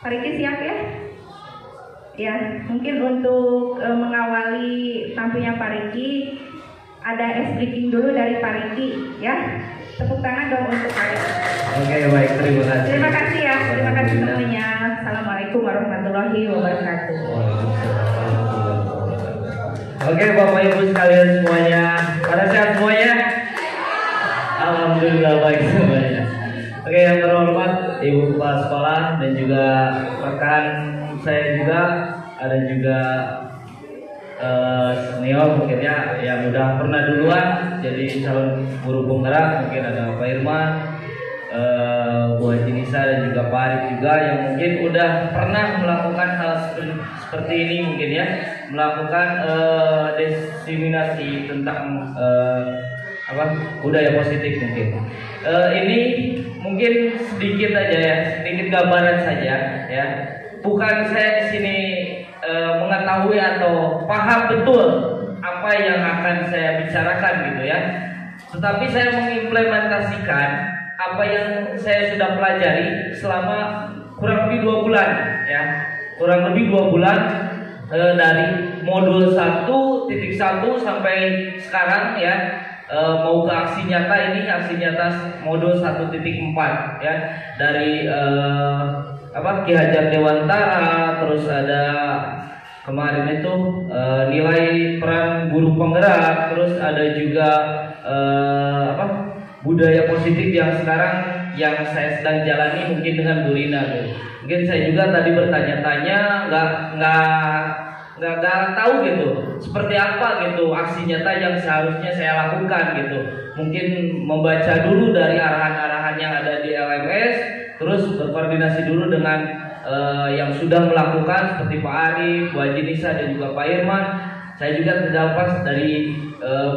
Pak Riki siap ya? Ya, mungkin untuk mengawali tampilnya Pak Riki, ada ice breaking dulu dari Pak Riki ya. Tepuk tangan dong untuk Pak Riki. Oke, baik, terima kasih. Terima kasih ya, terima kasih semuanya. Assalamualaikum warahmatullahi wabarakatuh. Oke, Bapak Ibu sekalian semuanya, pada sehat semuanya? Alhamdulillah baik semuanya. Oke, yang terhormat Ibu Kepala Sekolah dan juga rekan saya juga, ada juga senior mungkin ya yang udah pernah duluan jadi calon guru penggerak, mungkin ada Pak Irman, Bu Haji Nisa dan juga Pak Arif juga yang mungkin udah pernah melakukan hal seperti ini mungkin ya, melakukan diseminasi tentang budaya positif mungkin. Ini mungkin sedikit aja ya, sedikit gambaran saja ya. Bukan saya di sini mengetahui atau paham betul apa yang akan saya bicarakan gitu ya. Tetapi saya mengimplementasikan apa yang saya sudah pelajari selama kurang lebih 2 bulan ya. Kurang lebih 2 bulan dari modul 1.1 sampai sekarang ya. Mau ke aksi nyata, ini aksi nyata modul 1.4 ya, dari Ki Hajar Dewantara, terus ada kemarin itu nilai peran guru penggerak, terus ada juga budaya positif yang sekarang yang saya sedang jalani mungkin dengan Bu Rina tuh. Mungkin saya juga tadi bertanya-tanya nggak tahu gitu seperti apa gitu aksi nyata yang seharusnya saya lakukan gitu. Mungkin membaca dulu dari arahan-arahan yang ada di LMS, terus berkoordinasi dulu dengan yang sudah melakukan seperti Pak Arif, Bu Haji Nisa dan juga Pak Irman. Saya juga terdapat dari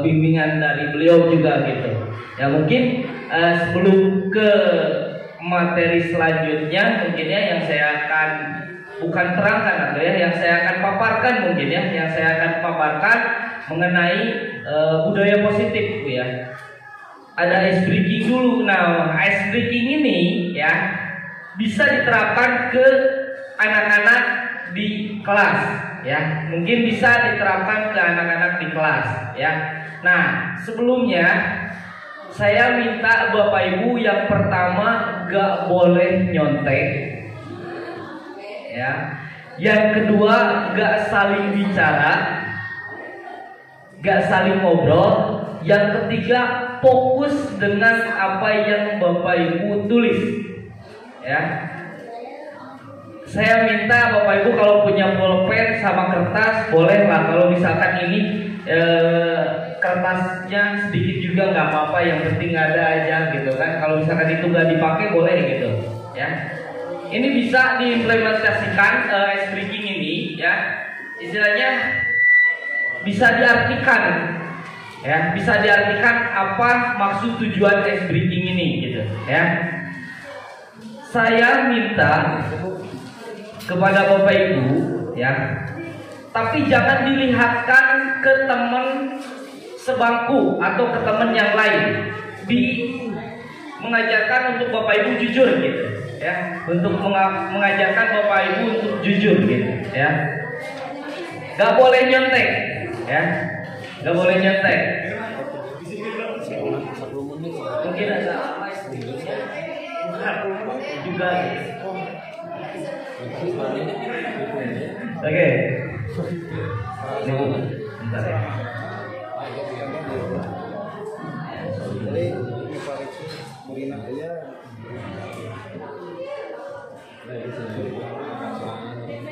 bimbingan dari beliau juga gitu. Ya mungkin sebelum ke materi selanjutnya mungkin ya yang saya akan bukan terangkan atau ya yang saya akan paparkan mungkin ya, yang saya akan paparkan mengenai budaya positif Bu ya. Ada ice breaking dulu. Nah, ice breaking ini ya bisa diterapkan ke anak-anak di kelas ya. Mungkin bisa diterapkan ke anak-anak di kelas ya. Nah, sebelumnya saya minta Bapak Ibu yang pertama gak boleh nyontek ya. Yang kedua gak saling bicara, gak saling ngobrol. Yang ketiga fokus dengan apa yang Bapak Ibu tulis ya. Saya minta Bapak Ibu kalau punya pulpen sama kertas boleh lah. Kalau misalkan ini kertasnya sedikit juga nggak apa-apa, yang penting ada aja gitu kan. Kalau misalkan itu nggak dipakai boleh gitu ya. Ini bisa diimplementasikan ice breaking ini ya, istilahnya bisa diartikan ya, bisa diartikan apa maksud tujuan ice breaking ini gitu ya. Saya minta kepada Bapak Ibu ya, tapi jangan dilihatkan ke teman sebangku atau ke teman yang lain. Mengajarkan untuk Bapak Ibu jujur gitu ya, untuk mengajarkan Bapak Ibu untuk jujur gitu ya. Gak boleh nyontek ya, gak boleh nyontek. Mungkin ada apa juga gitu. Oke. Bentar ya.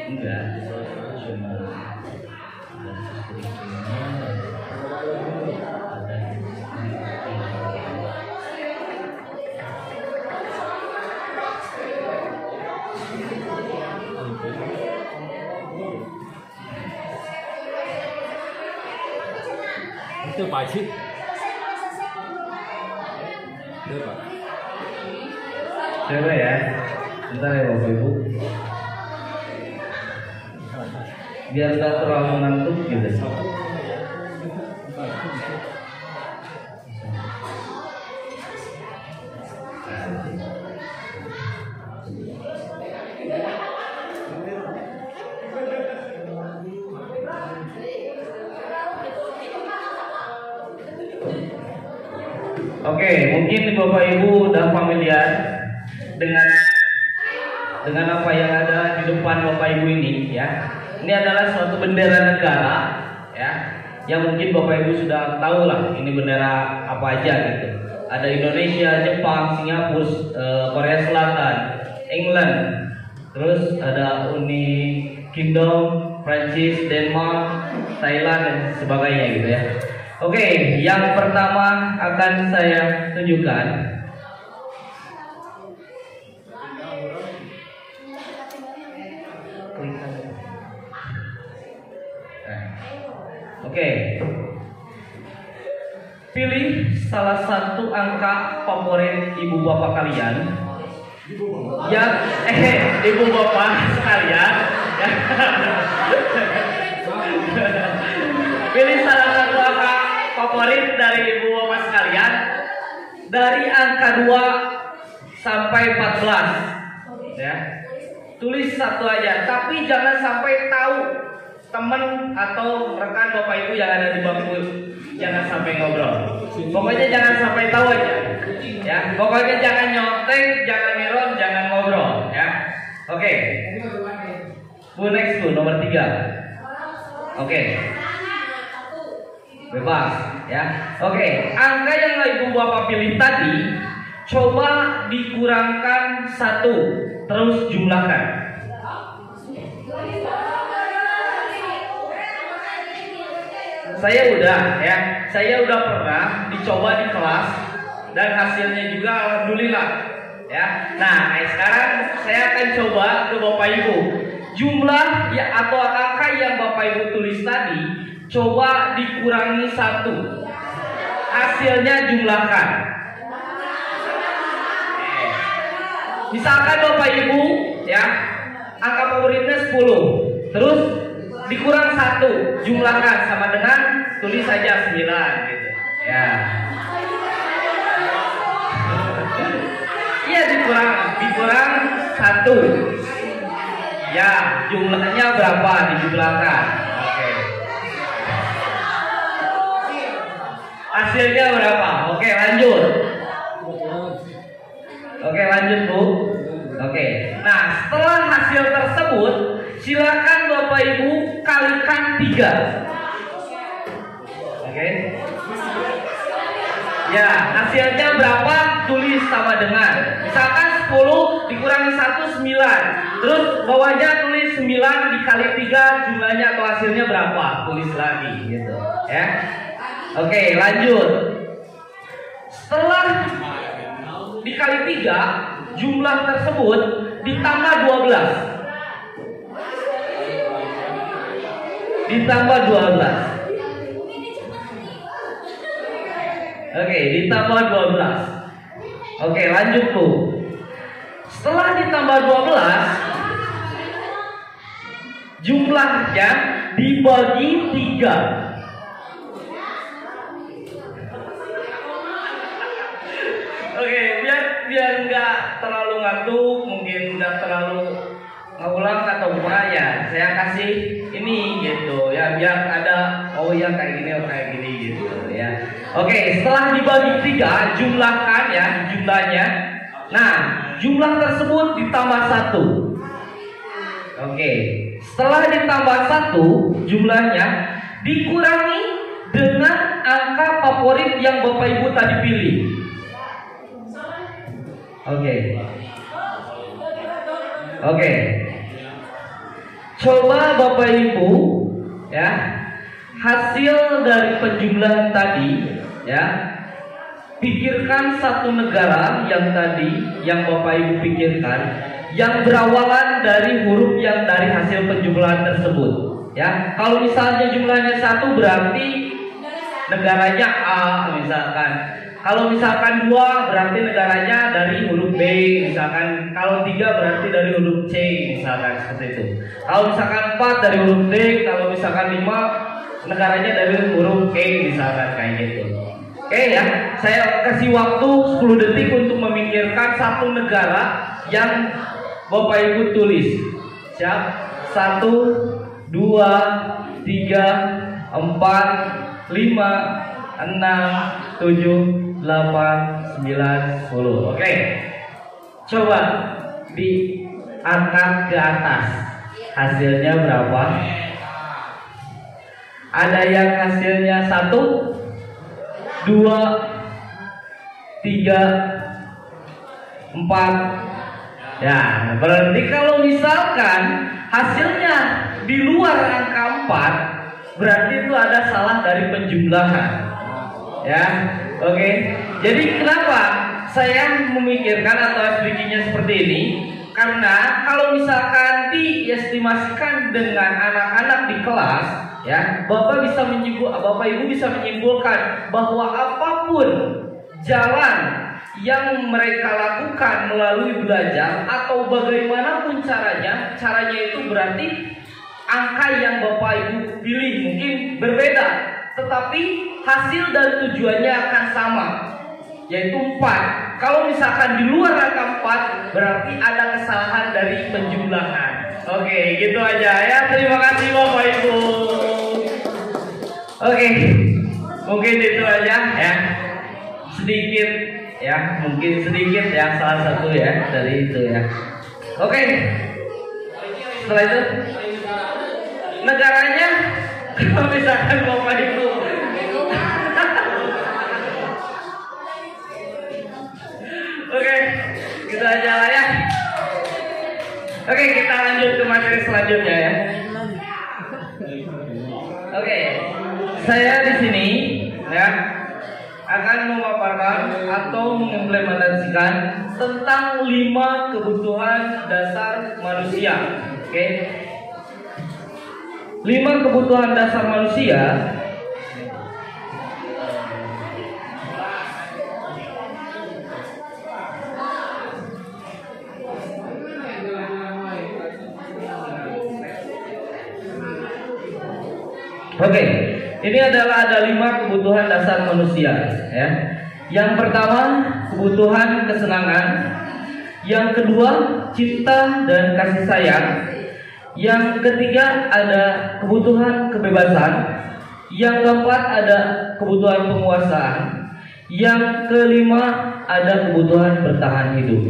Enggak. Itu Pak Haji. Itu Pak. Coba ya. Bentar ya Bapak Ibu. Biar nggak terlalu ngantuk gitu. Oke, mungkin Bapak Ibu udah familiar dengan apa yang ada di depan Bapak Ibu ini ya. Ini adalah suatu bendera negara ya, yang mungkin Bapak Ibu sudah tahu lah ini bendera apa aja gitu. Ada Indonesia, Jepang, Singapura, Korea Selatan, England, terus ada Uni Kingdom, Prancis, Denmark, Thailand dan sebagainya gitu ya. Oke, yang pertama akan saya tunjukkan. Oke. Pilih salah satu angka favorit ibu bapak kalian. Ya, ibu bapak sekalian. Ya. Pilih salah satu angka favorit dari ibu bapak sekalian dari angka 2 sampai 14 ya. Tulis satu aja, tapi jangan sampai tahu teman atau rekan bapak ibu yang ada di bangku, jangan sampai ngobrol. Pokoknya jangan sampai tahu aja ya. Pokoknya jangan nyontek, jangan miron, jangan ngobrol ya. Oke. Bu, next Bu, nomor 3. Oke. Bebas ya. Oke, angka yang ibu bapak pilih tadi coba dikurangkan 1, terus jumlahkan. Saya udah pernah dicoba di kelas dan hasilnya juga alhamdulillah ya. Nah, sekarang saya akan coba ke Bapak Ibu. Jumlah ya atau angka yang Bapak Ibu tulis tadi coba dikurangi 1. Hasilnya jumlahkan. Misalkan Bapak Ibu ya, angka favoritnya 10. Terus dikurang 1, jumlahkan sama dengan tulis saja 9 gitu. Ya. Iya, dikurang 1. Ya, jumlahnya berapa dijumlahkan. Oke. Hasilnya berapa? Oke, lanjut. Oke, lanjut Bu. Oke. Nah, setelah hasil tersebut, silakan Bapak Ibu kalikan 3. Oke. Ya, hasilnya berapa? Tulis sama dengan. Misalkan 10 dikurangi 1, 9. Terus bawahnya tulis 9 dikali 3, jumlahnya atau hasilnya berapa? Tulis lagi gitu, ya. Oke, lanjut. Setelah dikali 3, jumlah tersebut ditambah 12. Ditambah 12. Oke, ditambah 12. Oke, lanjut tuh. Setelah ditambah 12, jumlahnya dibagi 3. Oke, biar nggak terlalu ngantuk, mungkin udah terlalu ngulang atau ya, saya kasih ini gitu ya, biar ada yang kayak gini atau kayak gini gitu ya. Oke, setelah dibagi 3, jumlahkan ya jumlahnya. Nah, jumlah tersebut ditambah 1. Oke, setelah ditambah 1, jumlahnya dikurangi dengan angka favorit yang Bapak Ibu tadi pilih. Oke. Coba Bapak Ibu ya, hasil dari penjumlahan tadi ya, pikirkan satu negara yang tadi yang Bapak Ibu pikirkan yang berawalan dari huruf yang dari hasil penjumlahan tersebut ya. Kalau misalnya jumlahnya 1 berarti negaranya A misalkan. Kalau misalkan 2 berarti negaranya dari huruf B misalkan. Kalau 3 berarti dari huruf C misalkan, seperti itu. Kalau misalkan 4 dari huruf D, kalau misalkan 5 negaranya dari huruf K misalkan, kayak gitu. Oke ya, saya kasih waktu 10 detik untuk memikirkan satu negara yang Bapak Ibu tulis. Siap? 1, 2, 3, 4, 5, 6, 7, 8, 9, 10. 8, 9, 10. Oke. Coba diangkat ke atas. Hasilnya berapa? Ada yang hasilnya 1, 2, 3, 4. Ya, berarti kalau misalkan hasilnya di luar angka 4, berarti itu ada salah dari penjumlahan. Ya, oke. Jadi kenapa saya memikirkan atau SPG-nya seperti ini? Karena kalau misalkan diestimasikan dengan anak-anak di kelas, ya, Bapak Ibu bisa menyimpulkan bahwa apapun jalan yang mereka lakukan melalui belajar atau bagaimanapun caranya itu berarti angka yang Bapak Ibu pilih mungkin berbeda, tetapi hasil dan tujuannya akan sama, yaitu 4. Kalau misalkan di luar angka 4, berarti ada kesalahan dari penjumlahan. Oke, gitu aja ya. Terima kasih Bapak Ibu. Oke, mungkin itu aja ya. Sedikit ya, mungkin sedikit ya, salah satu ya dari itu ya. Oke. Setelah itu negaranya kalau misalkan Bapak Ibu oke, gitu aja lah ya. Oke, kita lanjut ke materi selanjutnya ya. Oke, saya di sini ya akan memaparkan atau mengimplementasikan tentang 5 kebutuhan dasar manusia. Oke, 5 kebutuhan dasar manusia. Oke, ini adalah ada 5 kebutuhan dasar manusia ya. Yang pertama, kebutuhan kesenangan. Yang kedua, cinta dan kasih sayang. Yang ketiga, ada kebutuhan kebebasan. Yang keempat, ada kebutuhan penguasaan. Yang kelima, ada kebutuhan bertahan hidup.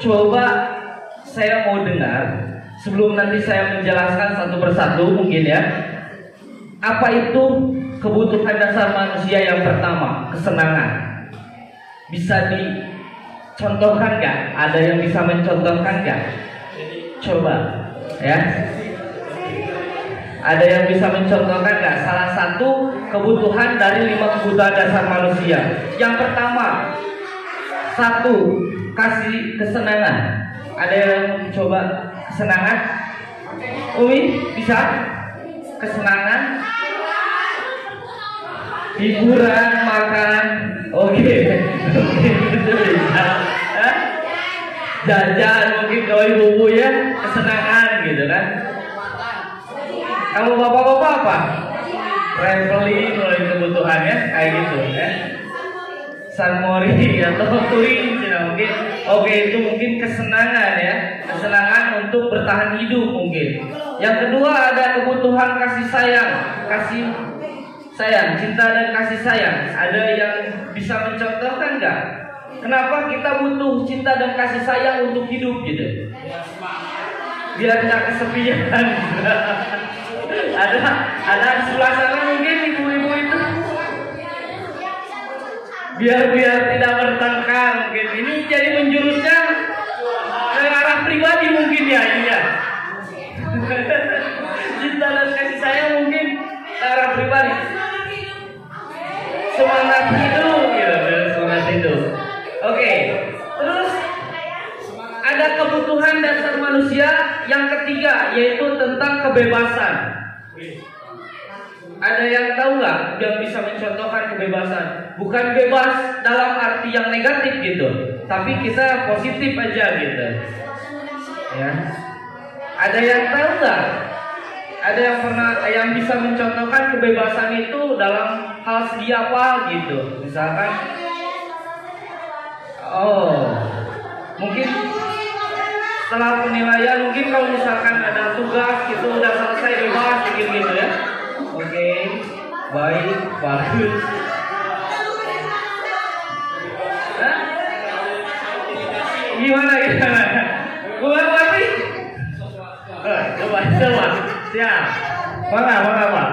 Coba saya mau dengar sebelum nanti saya menjelaskan satu persatu mungkin ya. Apa itu kebutuhan dasar manusia yang pertama? Kesenangan. Bisa dicontohkan nggak? Ada yang bisa mencontohkan nggak? Coba, ya. Ada yang bisa mencontohkan nggak? Salah satu kebutuhan dari 5 kebutuhan dasar manusia. Yang pertama, 1, kasih kesenangan. Ada yang coba kesenangan? Umi, bisa? Kesenangan, hiburan, makan, oke, itu bisa. Jajan mungkin doi bubu ya, kesenangan gitu kan. Kalau bapak-bapak apa? Traveling, mulai kebutuhannya kayak gitu ya. San Mori atau touring mungkin. Oke, itu mungkin kesenangan ya, kesenangan untuk bertahan hidup mungkin. Yang kedua ada kebutuhan kasih sayang, cinta dan kasih sayang. Ada yang bisa mencontohkan nggak? Kenapa kita butuh cinta dan kasih sayang untuk hidup gitu? Biar nggak kesepian. ada di sebelah sana mungkin ibu-ibu itu. Biar tidak bertengkar mungkin. Ini jadi menjurusnya ke arah pribadi mungkin ya ini ya. Cinta dan kasih sayang mungkin ke arah pribadi. Semangat hidup gitu, semangat hidup. Oke. Terus ada kebutuhan dasar manusia yang ketiga, yaitu tentang kebebasan. Ada yang tahu nggak yang bisa mencontohkan kebebasan? Bukan bebas dalam arti yang negatif gitu, tapi kita positif aja gitu. Ya. Ada yang tahu nggak? Ada yang bisa mencontohkan kebebasan itu dalam hal segi apa gitu? Misalkan, mungkin setelah penilaian, mungkin kalau misalkan ada tugas gitu udah selesai bebas gitu ya. Oke, baik, bagus. gimana? Gua berarti? Coba. Siap. Mana Pak?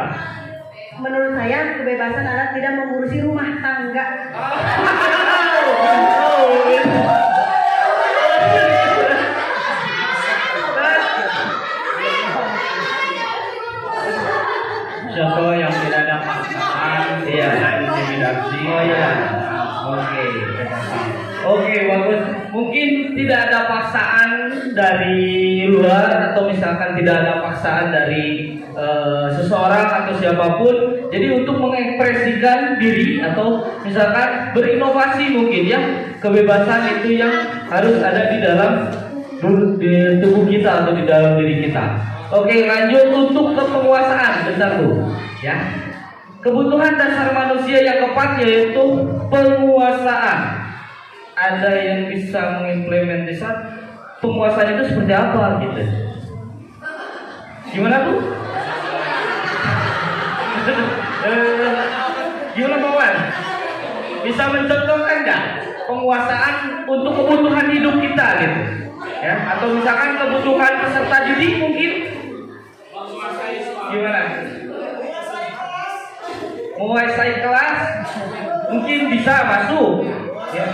Menurut saya kebebasan adalah tidak mengurusi rumah tangga. Contoh yang tidak ada paksaan, Iya. tidak intimidasi. Oh ya. Oke, bagus. Mungkin tidak ada paksaan dari luar atau misalkan tidak ada paksaan dari seseorang atau siapapun. Jadi untuk mengekspresikan diri atau misalkan berinovasi mungkin ya, kebebasan itu yang harus ada di dalam tubuh kita atau di dalam diri kita. Oke, lanjut untuk kepenguasaan, bentar Bu. Ya. Kebutuhan dasar manusia yang keempat yaitu penguasaan. Ada yang bisa mengimplementasikan penguasaan itu seperti apa gitu? Gimana Bu? Gimana Bawan? Bisa mencontohkan nggak penguasaan untuk kebutuhan hidup kita gitu? Ya, atau misalkan kebutuhan peserta didik mungkin? Gimana? Menguasai kelas mungkin bisa masuk ya.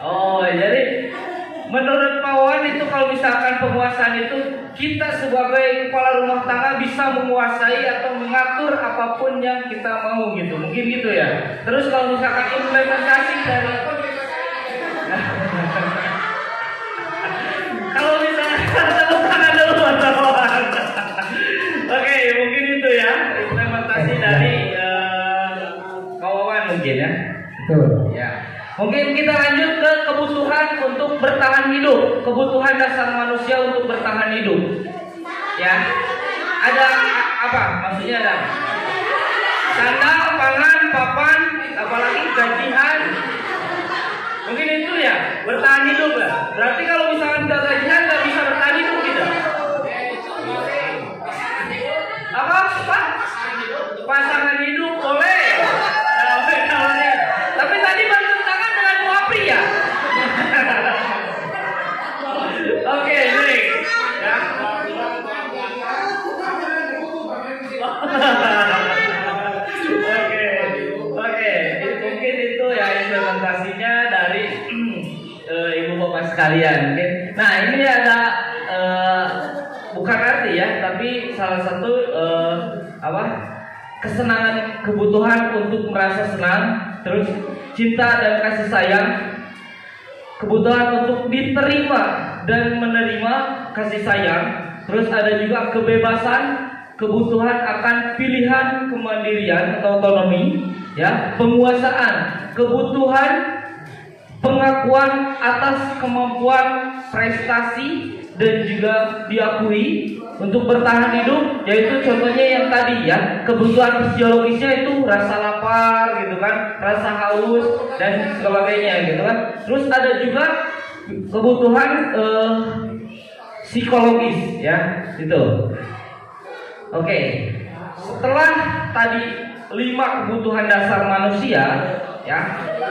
Oh, jadi menurut Pak Wawan itu kalau misalkan penguasaan itu kita sebagai kepala rumah tangga bisa menguasai atau mengatur apapun yang kita mau gitu, mungkin gitu ya. Terus kalau misalkan implementasi dari kalau misalkan tepuk tangan dulu teman-teman. Oke, mungkin itu ya implementasi dari Pak Wawan mungkin ya. Betul. Ya. Mungkin kita lanjut ke kebutuhan untuk bertahan hidup, kebutuhan dasar manusia untuk bertahan hidup. Ya, ada apa? Maksudnya ada sandal, pangan, papan, apalagi gajian. Mungkin itu ya bertahan hidup ya. Berarti kalau misalkan nggak gajian nggak bisa bertahan hidup kita. Apa Pak? Pasangan hidup boleh. Tapi tadi bertentangan dengan muapi ya. Oke, baik. Ya. Oke. Mungkin itu ya implementasinya dari ibu bapak sekalian. Mungkin. Nah ini ada bukan arti ya, tapi salah satu kesenangan, kebutuhan untuk merasa senang, terus cinta dan kasih sayang, kebutuhan untuk diterima dan menerima kasih sayang, terus ada juga kebebasan, kebutuhan akan pilihan kemandirian atau otonomi, ya, penguasaan, kebutuhan pengakuan atas kemampuan prestasi dan juga diakui untuk bertahan hidup, yaitu contohnya yang tadi ya, kebutuhan fisiologisnya itu rasa lapar gitu kan, rasa haus dan sebagainya gitu kan. Terus ada juga kebutuhan psikologis ya, gitu. Oke. Setelah tadi 5 kebutuhan dasar manusia ya,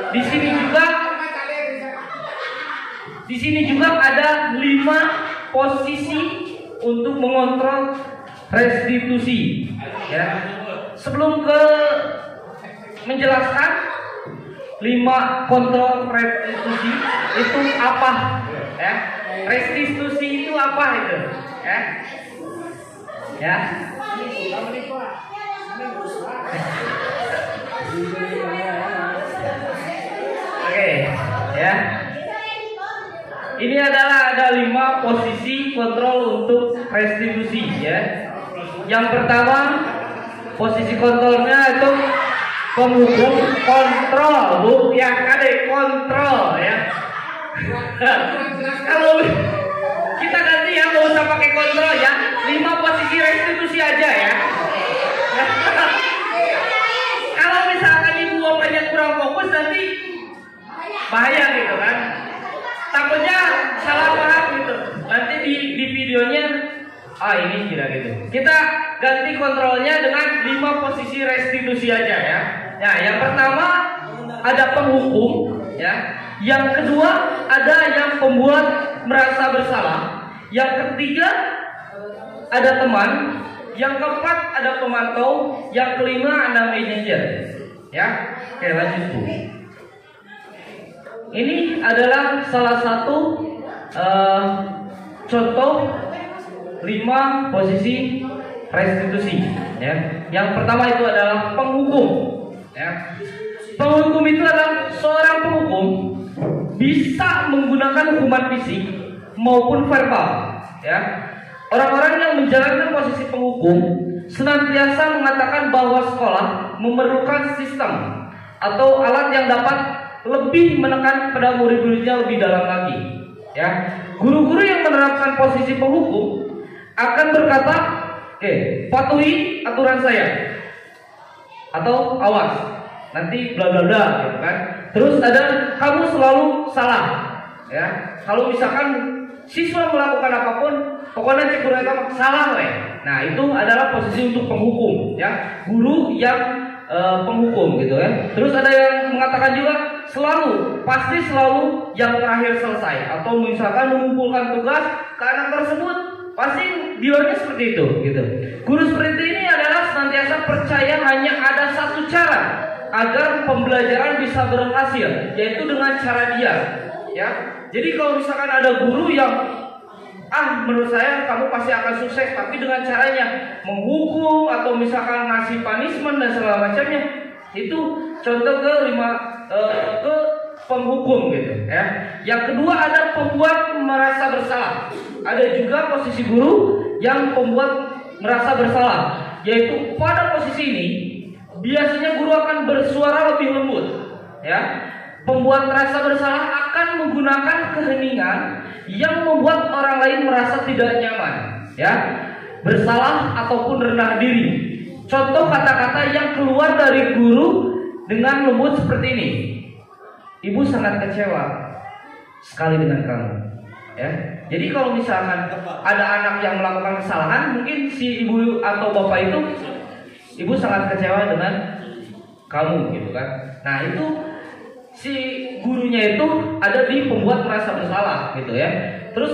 di sini juga ada 5 posisi untuk mengontrol restitusi ya. Sebelum ke menjelaskan 5 kontrol restitusi itu apa ya, restitusi itu apa itu ya, ya. Oke ya. Ini adalah ada 5 posisi kontrol untuk restitusi ya. Yang pertama posisi kontrolnya itu penghukum kontrol, Bu ya, kade kontrol ya. Kalau kita ganti ya, nggak usah pakai kontrol ya. 5 posisi restitusi aja ya. Kalau misalkan ibu bapaknya kurang fokus nanti bahaya gitu kan. Takutnya salah paham gitu. Nanti di videonya ini kira gitu. Kita ganti kontrolnya dengan 5 posisi restitusi aja ya. Ya, yang pertama ada penghukum ya. Yang kedua ada yang pembuat merasa bersalah. Yang ketiga ada teman. Yang keempat ada pemantau. Yang kelima ada manajer. Ya, oke lanjut Bu. Ini adalah salah satu contoh 5 posisi restitusi. Ya. Yang pertama itu adalah penghukum. Ya. Penghukum itu adalah seorang penghukum bisa menggunakan hukuman fisik maupun verbal. Ya. Orang-orang yang menjalankan posisi penghukum senantiasa mengatakan bahwa sekolah memerlukan sistem atau alat yang dapat lebih menekan pada murid-muridnya lebih dalam lagi. Ya, guru-guru yang menerapkan posisi penghukum akan berkata, patuhi aturan saya, atau awas, nanti bla bla bla, gitu kan. Terus ada kamu selalu salah. Ya, kalau misalkan siswa melakukan apapun, pokoknya cekuran kamu salah, Nah, itu adalah posisi untuk penghukum, ya, guru yang penghukum gitu ya. Terus ada yang mengatakan juga pasti selalu yang terakhir selesai, atau misalkan mengumpulkan tugas ke anak tersebut pasti bilangnya seperti itu gitu. Guru seperti ini adalah senantiasa percaya hanya ada satu cara agar pembelajaran bisa berhasil, yaitu dengan cara dia. Ya, jadi kalau misalkan ada guru yang menurut saya kamu pasti akan sukses, tapi dengan caranya menghukum atau misalkan ngasih punishment dan segala macamnya, itu contoh ke penghukum gitu ya. Yang kedua ada pembuat merasa bersalah. Ada juga posisi guru yang pembuat merasa bersalah, yaitu pada posisi ini biasanya guru akan bersuara lebih lembut ya. Pembuat merasa bersalah akan menggunakan keheningan yang membuat orang lain merasa tidak nyaman, ya, bersalah ataupun rendah diri. Contoh kata-kata yang keluar dari guru dengan lembut seperti ini. Ibu sangat kecewa sekali dengan kamu, ya. Jadi kalau misalkan ada anak yang melakukan kesalahan, mungkin si ibu atau bapak itu, ibu sangat kecewa dengan kamu, gitu kan. Nah itu si gurunya itu ada di pembuat merasa bersalah gitu ya. Terus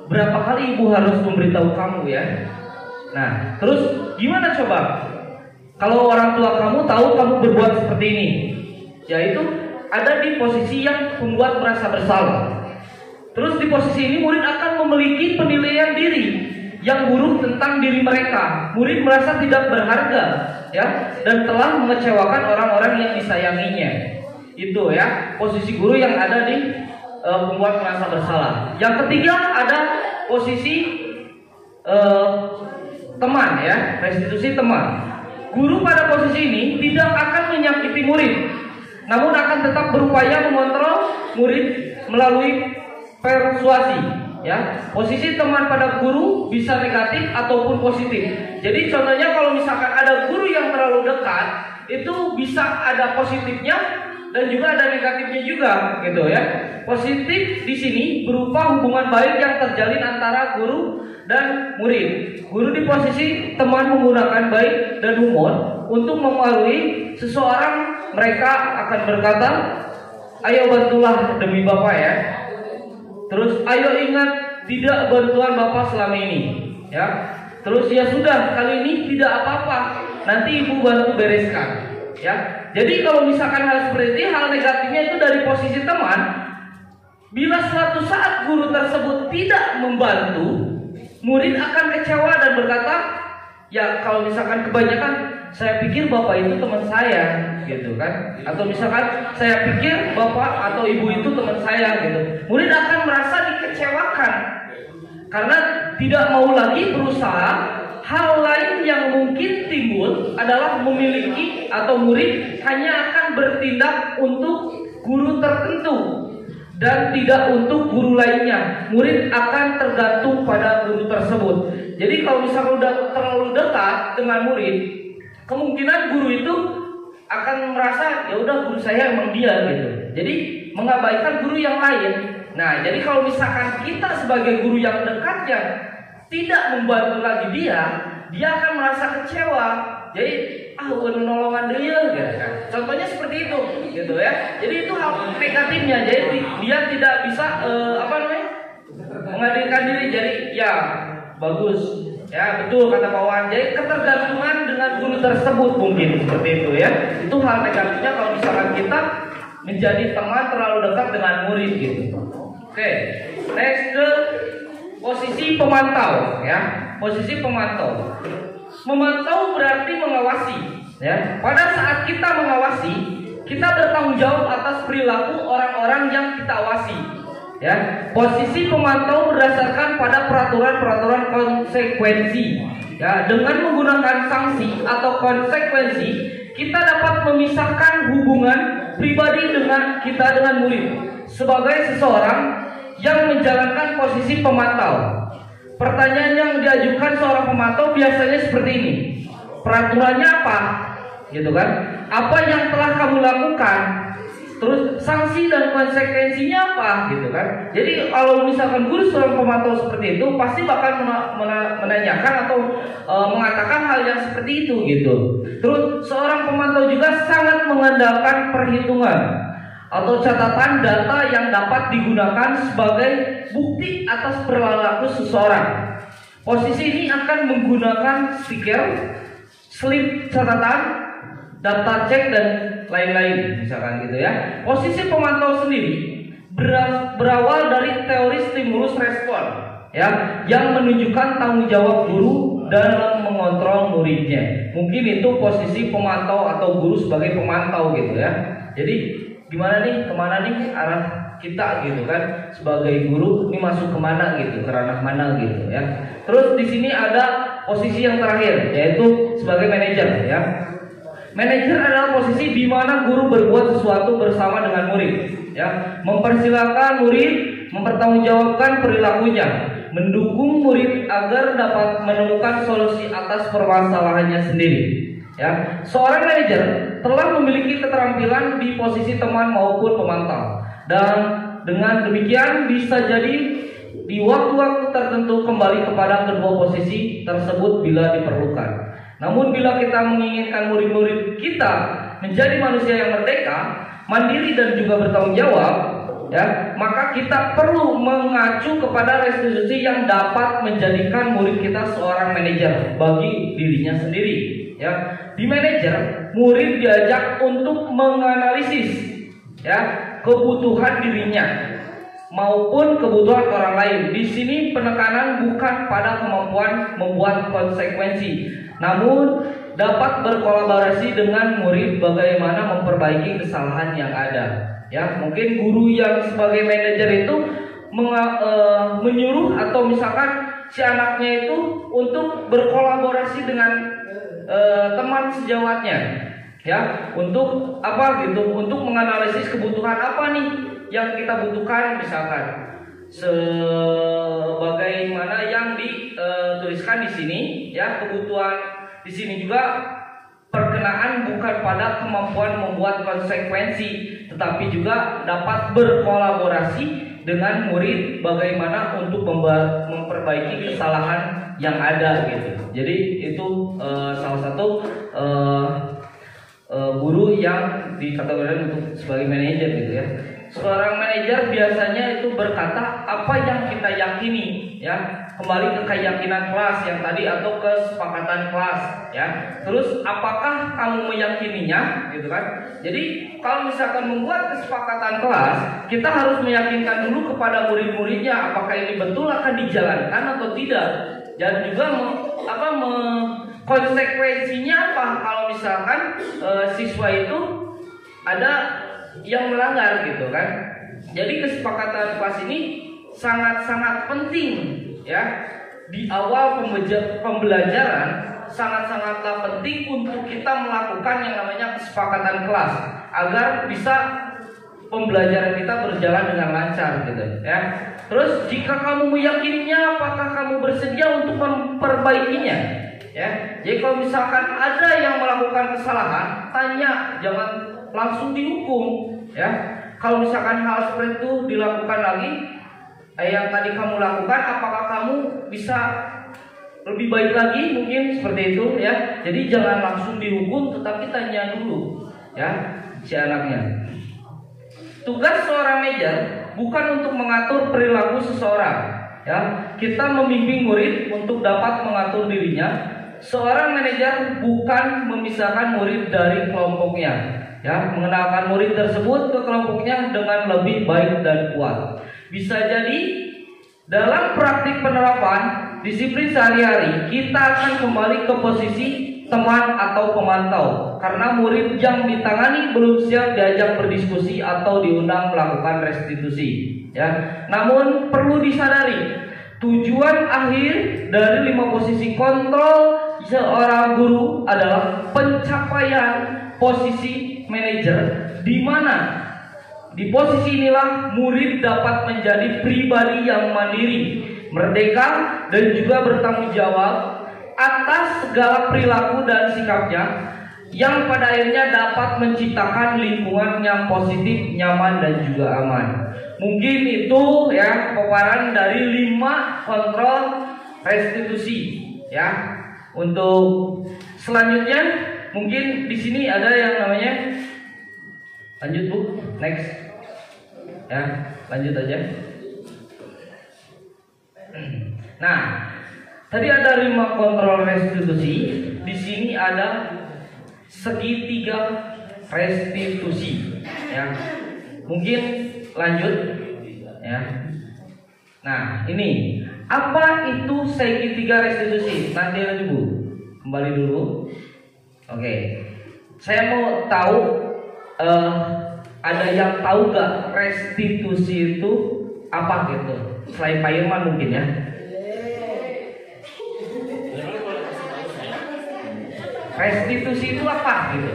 berapa kali ibu harus memberitahu kamu ya. Nah terus gimana coba kalau orang tua kamu tahu kamu berbuat seperti ini? Yaitu ada di posisi yang pembuat merasa bersalah. Terus di posisi ini murid akan memiliki penilaian diri yang buruk tentang diri mereka. Murid merasa tidak berharga ya, dan telah mengecewakan orang-orang yang disayanginya. Itu ya, posisi guru yang ada di pembuat merasa bersalah. Yang ketiga ada posisi teman ya, restitusi teman. Guru pada posisi ini tidak akan menyakiti murid, namun akan tetap berupaya mengontrol murid melalui persuasi ya. Posisi teman pada guru bisa negatif ataupun positif. Jadi contohnya kalau misalkan ada guru yang terlalu dekat, itu bisa ada positifnya dan juga ada negatifnya juga gitu ya. Positif di sini berupa hubungan baik yang terjalin antara guru dan murid. Guru di posisi teman menggunakan baik dan humor untuk melalui seseorang. Mereka akan berkata, ayo bantulah demi Bapak ya. Terus ayo ingat tidak bantuan Bapak selama ini ya. Terus ya sudah, kali ini tidak apa-apa, nanti ibu bantu bereskan ya. Jadi kalau misalkan hal seperti ini, hal negatifnya itu dari posisi teman. Bila suatu saat guru tersebut tidak membantu, murid akan kecewa dan berkata, ya kalau misalkan kebanyakan, saya pikir Bapak itu teman saya gitu kan. Atau misalkan saya pikir Bapak atau Ibu itu teman saya gitu. Murid akan merasa dikecewakan karena tidak mau lagi berusaha. Hal lain yang mungkin timbul adalah memiliki atau murid hanya akan bertindak untuk guru tertentu dan tidak untuk guru lainnya. Murid akan tergantung pada guru tersebut. Jadi kalau misalnya udah terlalu dekat dengan murid, kemungkinan guru itu akan merasa ya udah guru saya emang dia gitu. Jadi mengabaikan guru yang lain. Nah, jadi kalau misalkan kita sebagai guru yang dekatnya tidak membantu lagi dia akan merasa kecewa. Jadi nolongan dia gitu kan. Contohnya seperti itu gitu ya. Jadi itu hal negatifnya. Jadi dia tidak bisa menghadirkan diri. Jadi ya bagus. Ya betul kata Pak Wan. Jadi ketergantungan dengan guru tersebut mungkin seperti itu ya. Itu hal negatifnya kalau misalkan kita menjadi teman terlalu dekat dengan murid gitu. Oke, next ke posisi pemantau ya. Posisi pemantau. Memantau berarti mengawasi ya. Pada saat kita mengawasi, kita bertanggung jawab atas perilaku orang-orang yang kita awasi. Ya, posisi pemantau berdasarkan pada peraturan-peraturan konsekuensi. Ya, dengan menggunakan sanksi atau konsekuensi, kita dapat memisahkan hubungan pribadi dengan murid sebagai seseorang yang menjalankan posisi pemantau. Pertanyaan yang diajukan seorang pemantau biasanya seperti ini. Peraturannya apa? Gitu kan? Apa yang telah kamu lakukan? Terus sanksi dan konsekuensinya apa? Gitu kan? Jadi kalau misalkan guru seorang pemantau seperti itu pasti bakal menanyakan atau mengatakan hal yang seperti itu gitu. Terus seorang pemantau juga sangat mengandalkan perhitungan atau catatan data yang dapat digunakan sebagai bukti atas perilaku seseorang. Posisi ini akan menggunakan stiker, slip catatan, daftar cek dan lain-lain, misalkan gitu ya. Posisi pemantau sendiri berawal dari teori stimulus respon, ya, yang menunjukkan tanggung jawab guru dalam mengontrol muridnya. Mungkin itu posisi pemantau atau guru sebagai pemantau gitu ya. Jadi gimana nih, kemana nih arah kita gitu kan sebagai guru, ini masuk kemana gitu, ke ranah mana gitu ya. Terus di sini ada posisi yang terakhir yaitu sebagai manajer ya. Manajer adalah posisi di mana guru berbuat sesuatu bersama dengan murid ya, mempersilahkan murid mempertanggungjawabkan perilakunya, mendukung murid agar dapat menemukan solusi atas permasalahannya sendiri. Ya, seorang manajer telah memiliki keterampilan di posisi teman maupun pemantau, dan dengan demikian bisa jadi di waktu-waktu tertentu kembali kepada kedua posisi tersebut bila diperlukan. Namun bila kita menginginkan murid-murid kita menjadi manusia yang merdeka, mandiri dan juga bertanggung jawab, ya, maka kita perlu mengacu kepada restitusi yang dapat menjadikan murid kita seorang manajer bagi dirinya sendiri. Ya, di manajer, murid diajak untuk menganalisis ya kebutuhan dirinya maupun kebutuhan orang lain. Di sini penekanan bukan pada kemampuan membuat konsekuensi, namun dapat berkolaborasi dengan murid bagaimana memperbaiki kesalahan yang ada. Ya, mungkin guru yang sebagai manajer itu menyuruh atau misalkan si anaknya itu untuk berkolaborasi dengan teman sejawatnya, ya, untuk apa gitu, untuk menganalisis kebutuhan apa nih yang kita butuhkan, misalkan sebagaimana yang dituliskan di sini, ya, kebutuhan di sini juga perkenaan bukan pada kemampuan membuat konsekuensi, tetapi juga dapat berkolaborasi dengan murid bagaimana untuk memperbaiki kesalahan yang ada gitu. Jadi itu salah satu guru yang dikategorikan untuk sebagai manajer gitu ya. Seorang manajer biasanya itu berkata apa yang kita yakini, ya, kembali ke keyakinan kelas yang tadi atau kesepakatan kelas, ya. Terus apakah kamu meyakininya, gitu kan? Jadi kalau misalkan membuat kesepakatan kelas, kita harus meyakinkan dulu kepada murid-muridnya apakah ini betul akan dijalankan atau tidak, dan juga konsekuensinya apa kalau misalkan siswa itu ada yang melanggar gitu kan. Jadi kesepakatan kelas ini sangat-sangat penting ya. Di awal pembelajaran sangat-sangatlah penting untuk kita melakukan yang namanya kesepakatan kelas agar bisa pembelajaran kita berjalan dengan lancar gitu ya. Terus jika kamu meyakininya, apakah kamu bersedia untuk memperbaikinya? Ya. Jadi kalau misalkan ada yang melakukan kesalahan, tanya, jangan langsung dihukum, ya. Kalau misalkan hal seperti itu dilakukan lagi, yang tadi kamu lakukan, apakah kamu bisa lebih baik lagi? Mungkin seperti itu ya. Jadi jangan langsung dihukum, tetapi tanya dulu ya si anaknya. Tugas seorang manajer bukan untuk mengatur perilaku seseorang ya. Kita membimbing murid untuk dapat mengatur dirinya. Seorang manajer bukan memisahkan murid dari kelompoknya ya, mengenalkan murid tersebut ke kelompoknya dengan lebih baik dan kuat. Bisa jadi dalam praktik penerapan disiplin sehari-hari kita akan kembali ke posisi teman atau pemantau karena murid yang ditangani belum siap diajak berdiskusi atau diundang melakukan restitusi ya. Namun perlu disadari, tujuan akhir dari 5 posisi kontrol seorang guru adalah pencapaian posisi manajer, di mana di posisi inilah murid dapat menjadi pribadi yang mandiri, merdeka, dan juga bertanggung jawab atas segala perilaku dan sikapnya, yang pada akhirnya dapat menciptakan lingkungan yang positif, nyaman, dan juga aman. Mungkin itu ya paparan dari 5 kontrol restitusi ya. Untuk selanjutnya mungkin di sini ada yang namanya, lanjut Bu, next ya, lanjut aja. Nah, tadi ada 5 kontrol restitusi. Di sini ada segitiga restitusi ya. Mungkin lanjut ya. Nah, ini apa itu segitiga restitusi? Nanti aja Bu, kembali dulu. Oke, saya mau tahu ada yang tahu gak restitusi itu apa gitu? Selain Pak Irman mungkin ya. Restitusi itu apa gitu?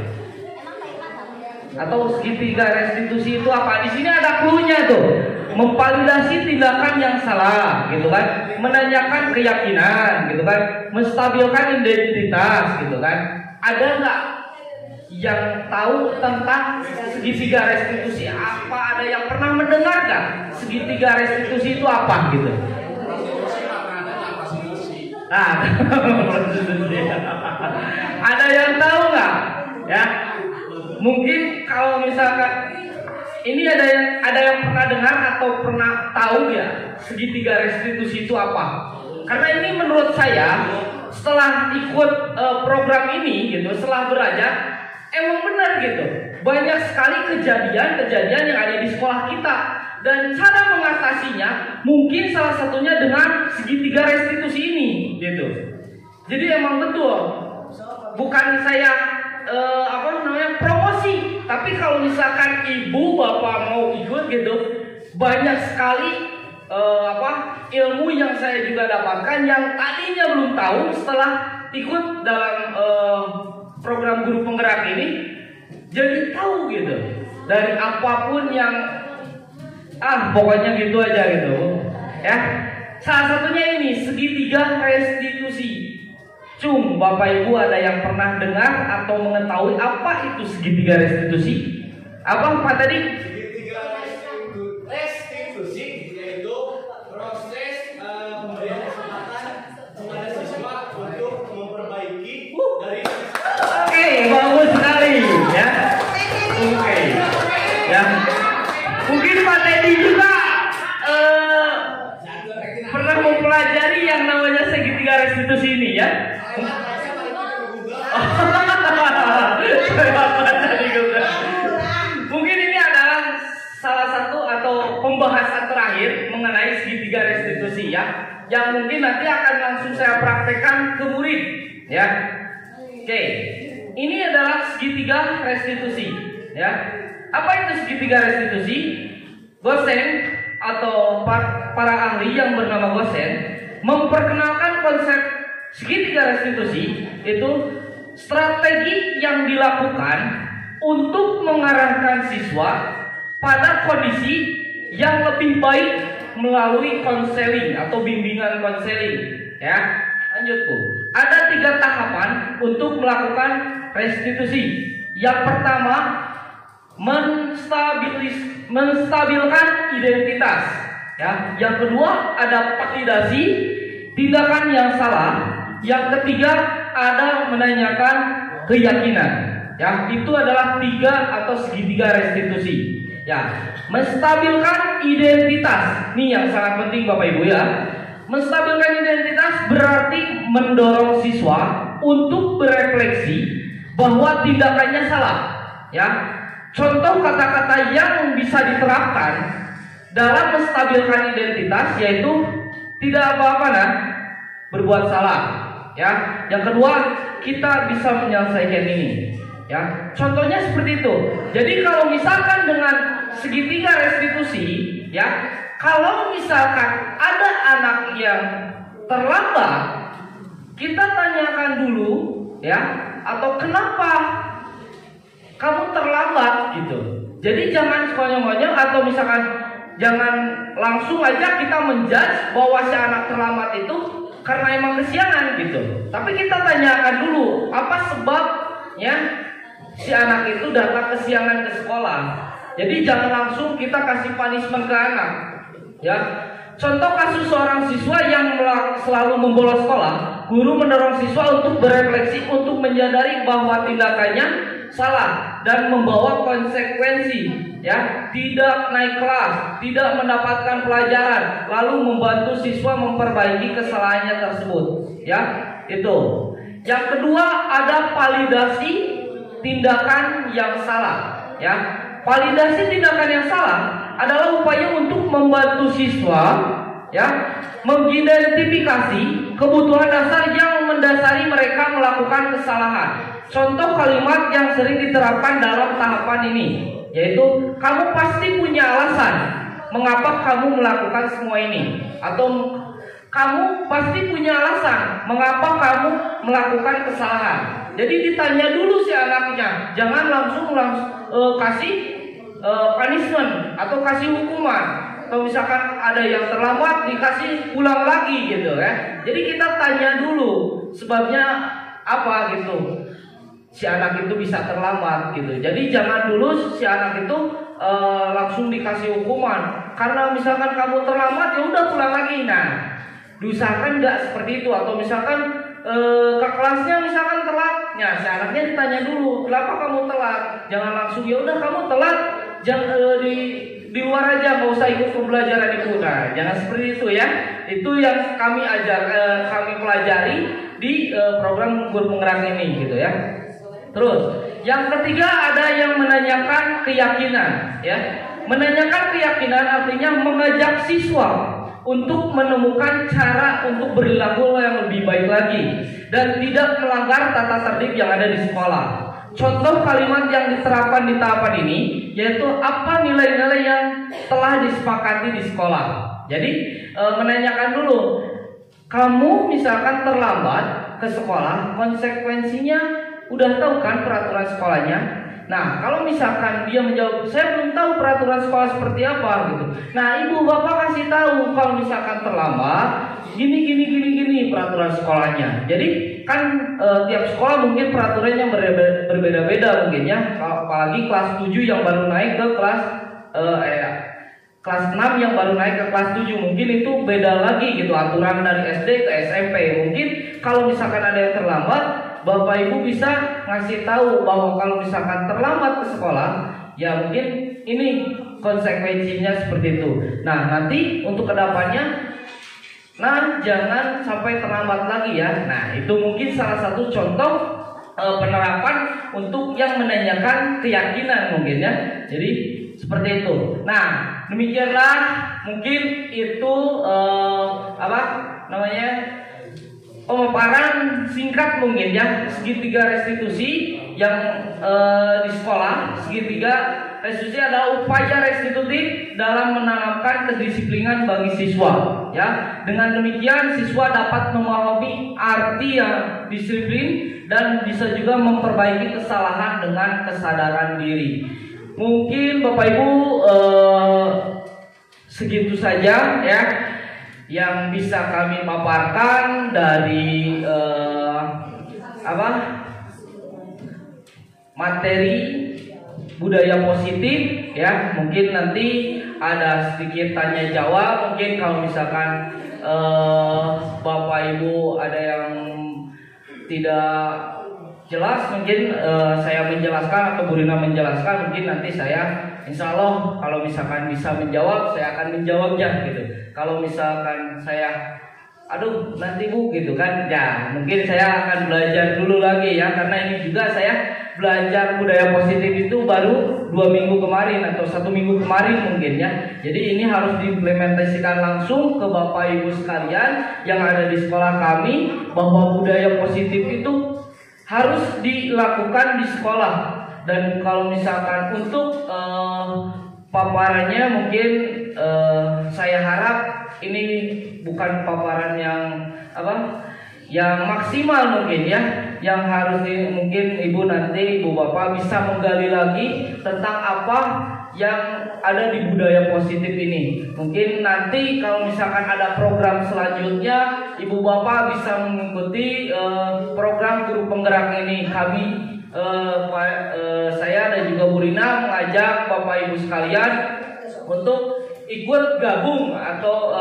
Atau segitiga restitusi itu apa? Di sini ada cluenya tuh. Memvalidasi tindakan yang salah gitu kan, menanyakan keyakinan gitu kan, menstabilkan identitas gitu kan. Ada nggak yang tahu tentang segitiga restitusi? Apa ada yang pernah mendengar nggak segitiga restitusi itu apa gitu? Nah, ada yang tahu nggak ya? Mungkin kalau misalkan ini ada yang pernah dengar atau pernah tahu ya segitiga restitusi itu apa? Karena ini menurut saya setelah ikut program ini gitu, setelah belajar emang benar gitu. Banyak sekali kejadian-kejadian yang ada di sekolah kita, dan cara mengatasinya mungkin salah satunya dengan segitiga restitusi ini gitu. Jadi emang betul, bukan saya promosi, tapi kalau misalkan ibu bapak mau ikut gitu, banyak sekali ilmu yang saya juga dapatkan yang tadinya belum tahu setelah ikut dalam program guru penggerak ini, jadi tahu gitu dari apapun yang pokoknya gitu aja gitu ya. Salah satunya ini segitiga restitusi. Bapak Ibu ada yang pernah dengar atau mengetahui apa itu segitiga restitusi? Apa tadi? Segitiga restitusi yaitu proses pemberian kesempatan kepada siswa untuk memperbaiki dari. Oke, bagus sekali ya. Oke, ya. Mungkin Pak Teddy juga pernah mempelajari yang namanya segitiga restitusi ini ya. Mungkin ini adalah salah satu atau pembahasan terakhir mengenai segitiga restitusi ya, yang mungkin nanti akan langsung saya praktekkan ke murid ya. Oke, ini adalah segitiga restitusi ya. Apa itu segitiga restitusi? Gosen atau para ahli yang bernama Gosen memperkenalkan konsep segitiga restitusi itu strategi yang dilakukan untuk mengarahkan siswa pada kondisi yang lebih baik melalui konseling atau bimbingan konseling ya. Lanjut Bu. Ada 3 tahapan untuk melakukan restitusi. Yang pertama, menstabilkan identitas. Ya, yang kedua ada validasi, tindakan yang salah. Yang ketiga ada menanyakan keyakinan. Ya, itu adalah 3 atau segitiga restitusi. Ya, menstabilkan identitas. Ini yang sangat penting Bapak Ibu ya. Menstabilkan identitas berarti mendorong siswa untuk berefleksi bahwa tindakannya salah. Ya, contoh kata-kata yang bisa diterapkan dalam menstabilkan identitas yaitu tidak apa-apa berbuat salah. Ya, yang kedua kita bisa menyelesaikan ini. Ya, contohnya seperti itu. Jadi kalau misalkan dengan segitiga restitusi, ya, kalau misalkan ada anak yang terlambat, kita tanyakan dulu, ya, atau kenapa kamu terlambat gitu. Jadi jangan sekonyong-konyong atau misalkan jangan langsung aja kita menjudge bahwa si anak terlambat itu karena emang kesiangan gitu. Tapi kita tanyakan dulu apa sebabnya si anak itu datang kesiangan ke sekolah. Jadi jangan langsung kita kasih punishment ke anak. Ya, contoh kasus seorang siswa yang selalu membolos sekolah, guru mendorong siswa untuk berefleksi untuk menyadari bahwa tindakannya salah dan membawa konsekuensi. Ya, tidak naik kelas, tidak mendapatkan pelajaran, lalu membantu siswa memperbaiki kesalahannya tersebut. Ya, itu. Yang kedua ada validasi tindakan yang salah. Ya, validasi tindakan yang salah adalah upaya untuk membantu siswa, ya, mengidentifikasi kebutuhan dasar yang mendasari mereka melakukan kesalahan. Contoh kalimat yang sering diterapkan dalam tahapan ini yaitu kamu pasti punya alasan mengapa kamu melakukan semua ini, atau kamu pasti punya alasan mengapa kamu melakukan kesalahan. Jadi ditanya dulu si anaknya, jangan langsung kasih punishment atau kasih hukuman, atau misalkan ada yang terlambat dikasih ulang lagi gitu ya. Jadi kita tanya dulu sebabnya apa gitu si anak itu bisa terlambat gitu. Jadi jangan dulu si anak itu langsung dikasih hukuman karena misalkan kamu terlambat ya udah pulang lagi. Nah, diusahakan nggak seperti itu. Atau misalkan ke kelasnya misalkan telat, ya si anaknya ditanya dulu kenapa kamu telat. Jangan langsung ya udah kamu telat, jangan di luar aja, nggak usah ikut pembelajaran itu. Nah, jangan seperti itu ya. Itu yang kami kami pelajari di program guru penggerak ini gitu ya. Terus, yang ketiga ada yang menanyakan keyakinan, ya. Menanyakan keyakinan artinya mengajak siswa untuk menemukan cara untuk berlaku yang lebih baik lagi dan tidak melanggar tata tertib yang ada di sekolah. Contoh kalimat yang diterapkan di tahapan ini yaitu apa nilai-nilai yang telah disepakati di sekolah. Jadi, menanyakan dulu, kamu misalkan terlambat ke sekolah, konsekuensinya udah tahu kan peraturan sekolahnya? Nah, kalau misalkan dia menjawab, saya belum tahu peraturan sekolah seperti apa gitu. Nah, ibu bapak kasih tahu kalau misalkan terlambat, gini peraturan sekolahnya. Jadi kan tiap sekolah mungkin peraturannya berbeda-beda mungkin ya. Apalagi kelas 7 yang baru naik ke kelas 6 yang baru naik ke kelas 7 mungkin itu beda lagi gitu aturan dari SD ke SMP. Mungkin kalau misalkan ada yang terlambat, Bapak Ibu bisa ngasih tahu bahwa kalau misalkan terlambat ke sekolah, ya mungkin ini konsekuensinya seperti itu. Nah, nanti untuk kedepannya, nah jangan sampai terlambat lagi ya. Nah, itu mungkin salah satu contoh penerapan untuk yang menanyakan keyakinan mungkin ya. Jadi seperti itu. Nah, demikianlah mungkin itu pemaparan singkat mungkin ya segitiga restitusi yang di sekolah. Segitiga restitusi adalah upaya restitutif dalam menanamkan kedisiplinan bagi siswa ya. Dengan demikian siswa dapat memahami arti yang disiplin dan bisa juga memperbaiki kesalahan dengan kesadaran diri. Mungkin Bapak Ibu segitu saja ya yang bisa kami paparkan dari materi budaya positif ya. Mungkin nanti ada sedikit tanya jawab, mungkin kalau misalkan Bapak Ibu ada yang tidak jelas, mungkin saya menjelaskan atau Bu Rina menjelaskan, mungkin nanti saya insya Allah kalau misalkan bisa menjawab, saya akan menjawabnya gitu. Kalau misalkan saya aduh nanti Bu gitu kan, ya mungkin saya akan belajar dulu lagi ya, karena ini juga saya belajar budaya positif itu baru 2 minggu kemarin atau 1 minggu kemarin mungkin ya. Jadi ini harus diimplementasikan langsung ke Bapak Ibu sekalian yang ada di sekolah kami, bahwa budaya positif itu harus dilakukan di sekolah. Dan kalau misalkan untuk paparannya mungkin saya harap ini bukan paparan yang maksimal mungkin ya, yang harus mungkin Ibu nanti Ibu Bapak bisa menggali lagi tentang apa yang ada di budaya positif ini. Mungkin nanti kalau misalkan ada program selanjutnya, Ibu Bapak bisa mengikuti program guru penggerak ini. Kami saya dan juga Bu Rina mengajak Bapak Ibu sekalian untuk ikut gabung atau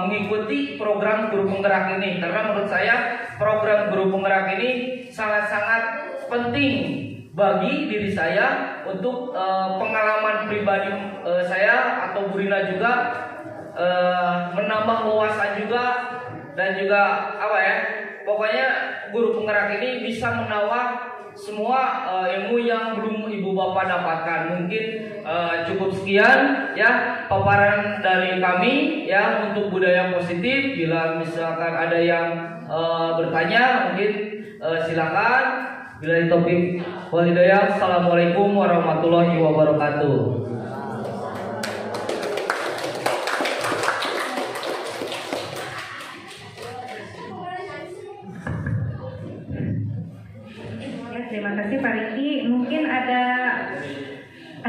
mengikuti program guru penggerak ini, karena menurut saya program guru penggerak ini sangat-sangat penting bagi diri saya untuk pengalaman pribadi saya atau Bu Rina juga menambah wawasan juga, dan juga pokoknya guru penggerak ini bisa menambah semua ilmu yang belum Ibu Bapak dapatkan. Mungkin cukup sekian ya paparan dari kami ya untuk budaya positif. Bila misalkan ada yang bertanya mungkin silakan. Bila topik walhidayah. Assalamualaikum warahmatullahi wabarakatuh. Terima kasih Pak Riki. Mungkin ada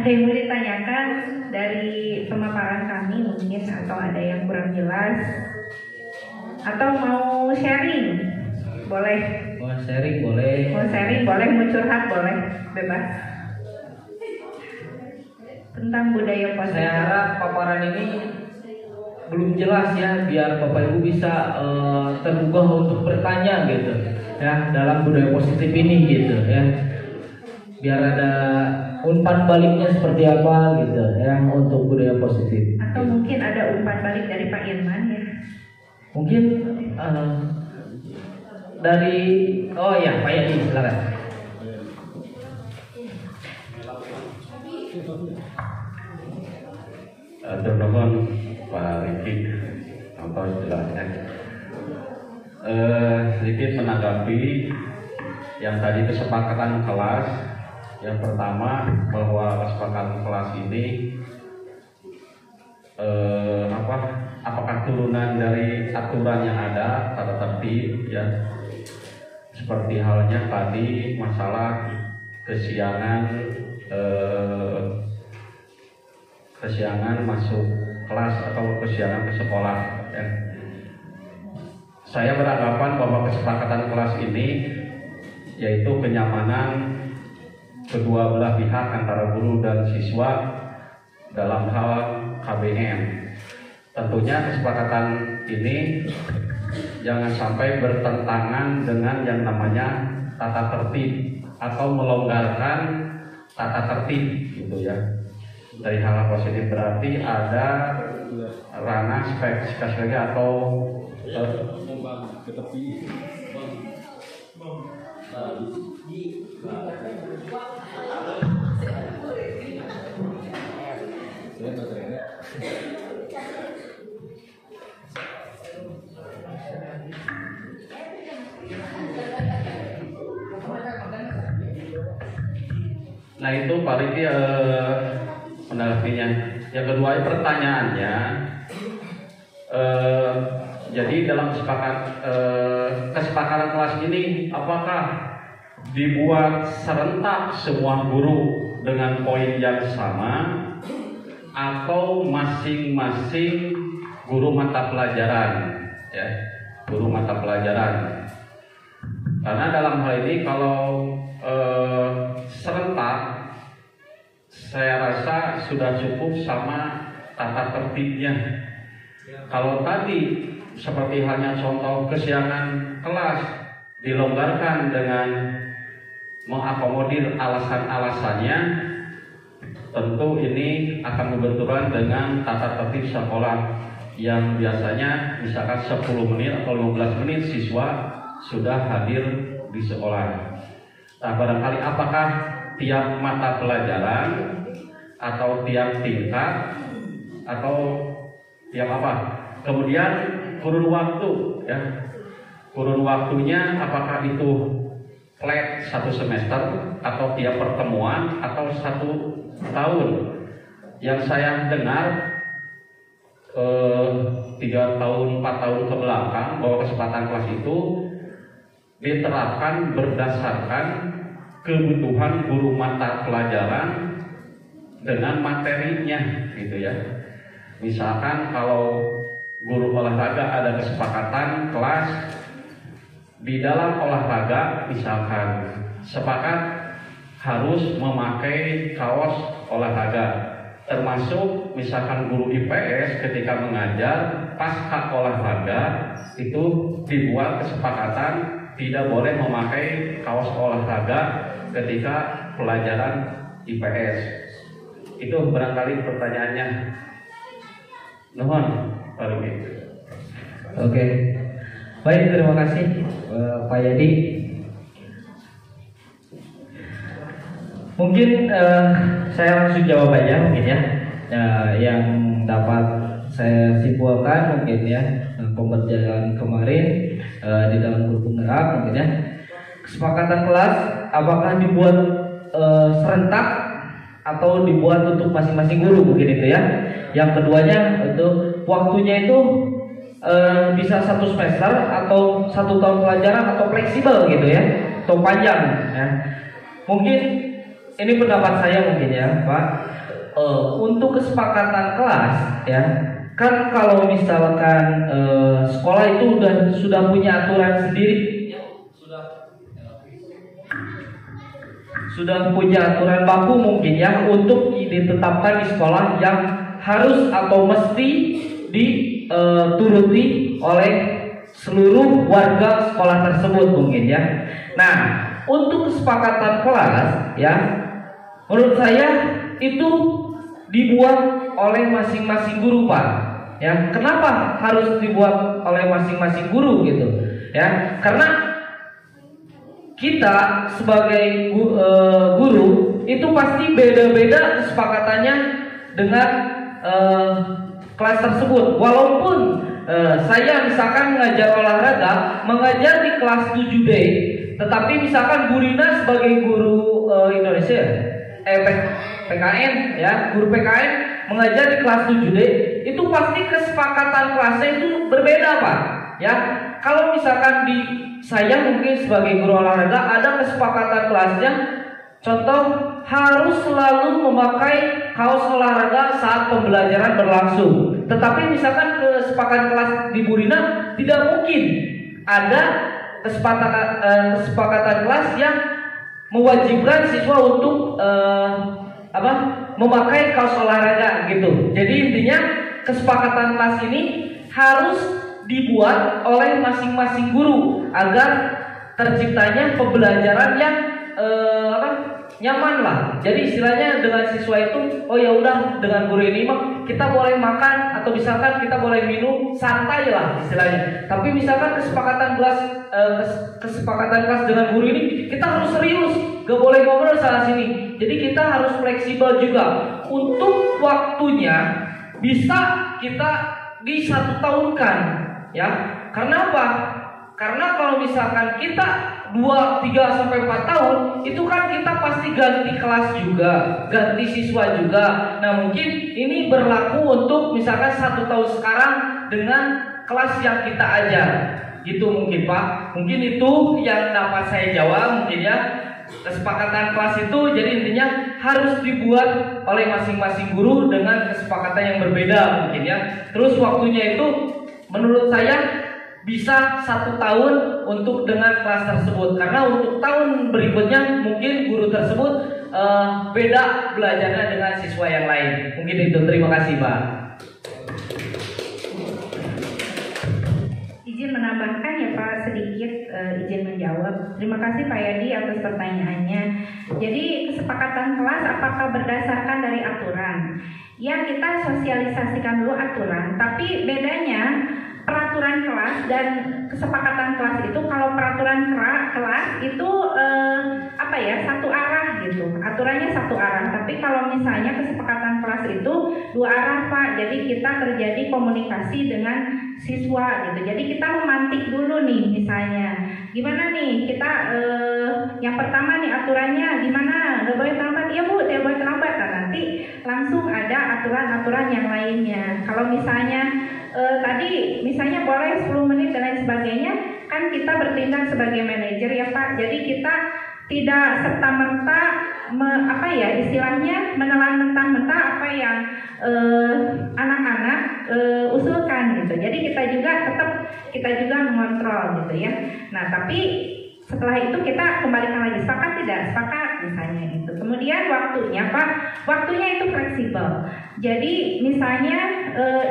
yang mau ditanyakan dari pemaparan kami mungkin, atau ada yang kurang jelas, atau mau sharing boleh. Mau sharing boleh. Mau sharing boleh, mau curhat boleh, bebas. Tentang budaya positif. Saya harap paparan ini belum jelas ya, biar Bapak Ibu bisa tergugah untuk bertanya gitu ya dalam budaya positif ini gitu ya, biar ada umpan baliknya seperti apa gitu ya untuk budaya positif. Atau mungkin ada umpan balik dari Pak Irman ya, mungkin dari Pak Yani silakan. Teman-teman Pak Riki atau jelasnya sedikit menanggapi yang tadi kesepakatan kelas. Yang pertama, bahwa kesepakatan kelas ini apakah turunan dari aturan yang ada, tata tertib ya, seperti halnya tadi masalah kesiangan masuk kelas atau kesiangan ke sekolah ya. Saya beranggapan bahwa kesepakatan kelas ini yaitu kenyamanan kedua belah pihak antara guru dan siswa dalam hal KBM. Tentunya kesepakatan ini jangan sampai bertentangan dengan yang namanya tata tertib atau melonggarkan tata tertib gitu ya. Dari hal positif berarti ada ranah spesifikasi atau ke tepi. Nah itu Pak Riki menanggapinya. Yang kedua pertanyaannya, jadi dalam kesepakatan kelas ini apakah dibuat serentak semua guru dengan poin yang sama atau masing-masing guru mata pelajaran ya, guru mata pelajaran? Karena dalam hal ini kalau serentak saya rasa sudah cukup sama tata tertibnya. Kalau tadi seperti halnya contoh kesiangan kelas dilonggarkan dengan mengakomodir alasan-alasannya, tentu ini akan berbenturan dengan tata tertib sekolah yang biasanya misalkan 10 menit atau 15 menit siswa sudah hadir di sekolah. Nah, barangkali apakah tiap mata pelajaran atau tiap tingkat atau tiap apa? Kemudian kurun waktu, ya, kurun waktunya apakah itu flat 1 semester atau tiap pertemuan atau 1 tahun? Yang saya dengar 3 tahun 4 tahun ke belakang bahwa kesempatan kelas itu diterapkan berdasarkan kebutuhan guru mata pelajaran dengan materinya, gitu ya. Misalkan kalau guru olahraga ada kesepakatan kelas di dalam olahraga, misalkan sepakat harus memakai kaos olahraga, termasuk misalkan guru IPS ketika mengajar pasca olahraga itu dibuat kesepakatan tidak boleh memakai kaos olahraga ketika pelajaran IPS. Itu barangkali pertanyaannya. Nuhun, Pak Rugi. Oke. Baik, terima kasih Pak Yadi. Mungkin saya langsung jawab aja mungkin ya. Yang dapat saya simpulkan mungkin ya pembelajaran kemarin di dalam grup penggerak mungkin ya. Kesepakatan kelas apakah dibuat serentak atau dibuat untuk masing-masing guru mungkin itu ya. Yang keduanya itu waktunya itu bisa 1 semester atau 1 tahun pelajaran atau fleksibel gitu ya, atau panjang ya. Mungkin ini pendapat saya mungkin ya Pak. Untuk kesepakatan kelas ya, kan kalau misalkan sekolah itu sudah punya aturan sendiri, sudah punya aturan baku mungkin ya untuk ditetapkan di sekolah yang harus atau mesti dituruti oleh seluruh warga sekolah tersebut mungkin ya. Nah, untuk kesepakatan kelas ya, menurut saya itu dibuat oleh masing-masing guru Pak. Ya, kenapa harus dibuat oleh masing-masing guru gitu? Ya, karena kita sebagai guru itu pasti beda-beda kesepakatannya dengan kelas tersebut. Walaupun saya misalkan mengajar olahraga, mengajar di kelas 7D, tetapi misalkan Bu Rina sebagai guru Indonesia, PKN ya, guru PKN mengajar di kelas 7D, itu pasti kesepakatan kelasnya itu berbeda Pak. Ya, kalau misalkan saya mungkin sebagai guru olahraga ada kesepakatan kelasnya, contoh harus selalu memakai kaos olahraga saat pembelajaran berlangsung. Tetapi misalkan kesepakatan kelas di Bu Rina tidak mungkin ada kesepakatan kelas yang mewajibkan siswa untuk memakai kaos olahraga gitu. Jadi intinya kesepakatan kelas ini harus dibuat oleh masing-masing guru agar terciptanya pembelajaran yang nyaman lah. Jadi istilahnya dengan siswa itu, oh ya udah dengan guru ini mah kita boleh makan atau misalkan kita boleh minum santai lah istilahnya. Tapi misalkan kesepakatan kelas dengan guru ini kita harus serius, gak boleh ngobrol sana sini. Jadi kita harus fleksibel juga untuk waktunya bisa kita di 1 tahunkan ya. Karena apa? Karena kalau misalkan kita 2, 3 sampai 4 tahun itu kan kita pasti ganti kelas juga, ganti siswa juga. Nah, mungkin ini berlaku untuk misalkan 1 tahun sekarang dengan kelas yang kita ajar. Gitu mungkin Pak. Mungkin itu yang dapat saya jawab mungkin ya. Kesepakatan kelas itu jadi intinya harus dibuat oleh masing-masing guru dengan kesepakatan yang berbeda mungkin ya. Terus waktunya itu menurut saya bisa 1 tahun untuk dengan kelas tersebut, karena untuk tahun berikutnya mungkin guru tersebut beda belajarnya dengan siswa yang lain. Mungkin itu. Terima kasih, Pak. Izin menambahkan ya Pak, sedikit izin menjawab. Terima kasih Pak Yadi atas pertanyaannya. Jadi kesepakatan kelas apakah berdasarkan dari aturan? Ya, kita sosialisasikan dulu aturan, tapi bedanya peraturan kelas dan kesepakatan kelas itu, kalau peraturan kelas itu satu arah gitu, aturannya satu arah. Tapi kalau misalnya kesepakatan kelas itu dua arah Pak, jadi kita terjadi komunikasi dengan siswa gitu. Jadi kita memantik dulu nih, misalnya gimana nih kita yang pertama nih aturannya gimana, nggak boleh terlambat ya Bu, tidak boleh terlambat. Nah, nanti langsung ada aturan-aturan yang lainnya. Kalau misalnya tadi misalnya boleh 10 menit dan lain sebagainya, kan kita bertindak sebagai manajer ya Pak. Jadi kita tidak serta-merta istilahnya menelan mentah-mentah apa yang anak-anak usulkan gitu. Jadi kita juga mengontrol gitu ya. Nah, tapi setelah itu kita kembalikan lagi, sepakat tidak sepakat misalnya itu. Kemudian waktunya Pak, waktunya itu fleksibel. Jadi misalnya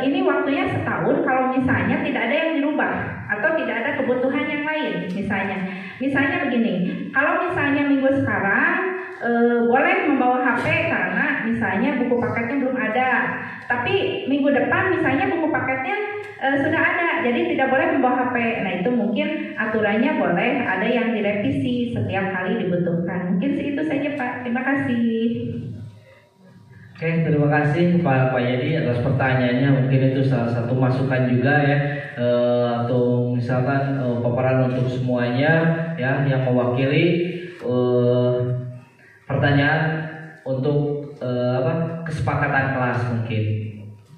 ini waktunya setahun, kalau misalnya tidak ada yang dirubah atau tidak ada kebutuhan yang lain misalnya begini, kalau misalnya minggu sekarang boleh membawa HP karena misalnya buku paketnya belum ada, tapi minggu depan misalnya buku paketnya sudah ada, jadi tidak boleh membawa HP. Nah, itu mungkin aturannya boleh ada yang direvisi setiap kali dibutuhkan. Mungkin itu saja Pak, terima kasih. Oke, terima kasih Pak Yadi atas pertanyaannya. Mungkin itu salah satu masukan juga ya, atau misalkan paparan untuk semuanya ya yang mewakili pertanyaan untuk kesepakatan kelas mungkin.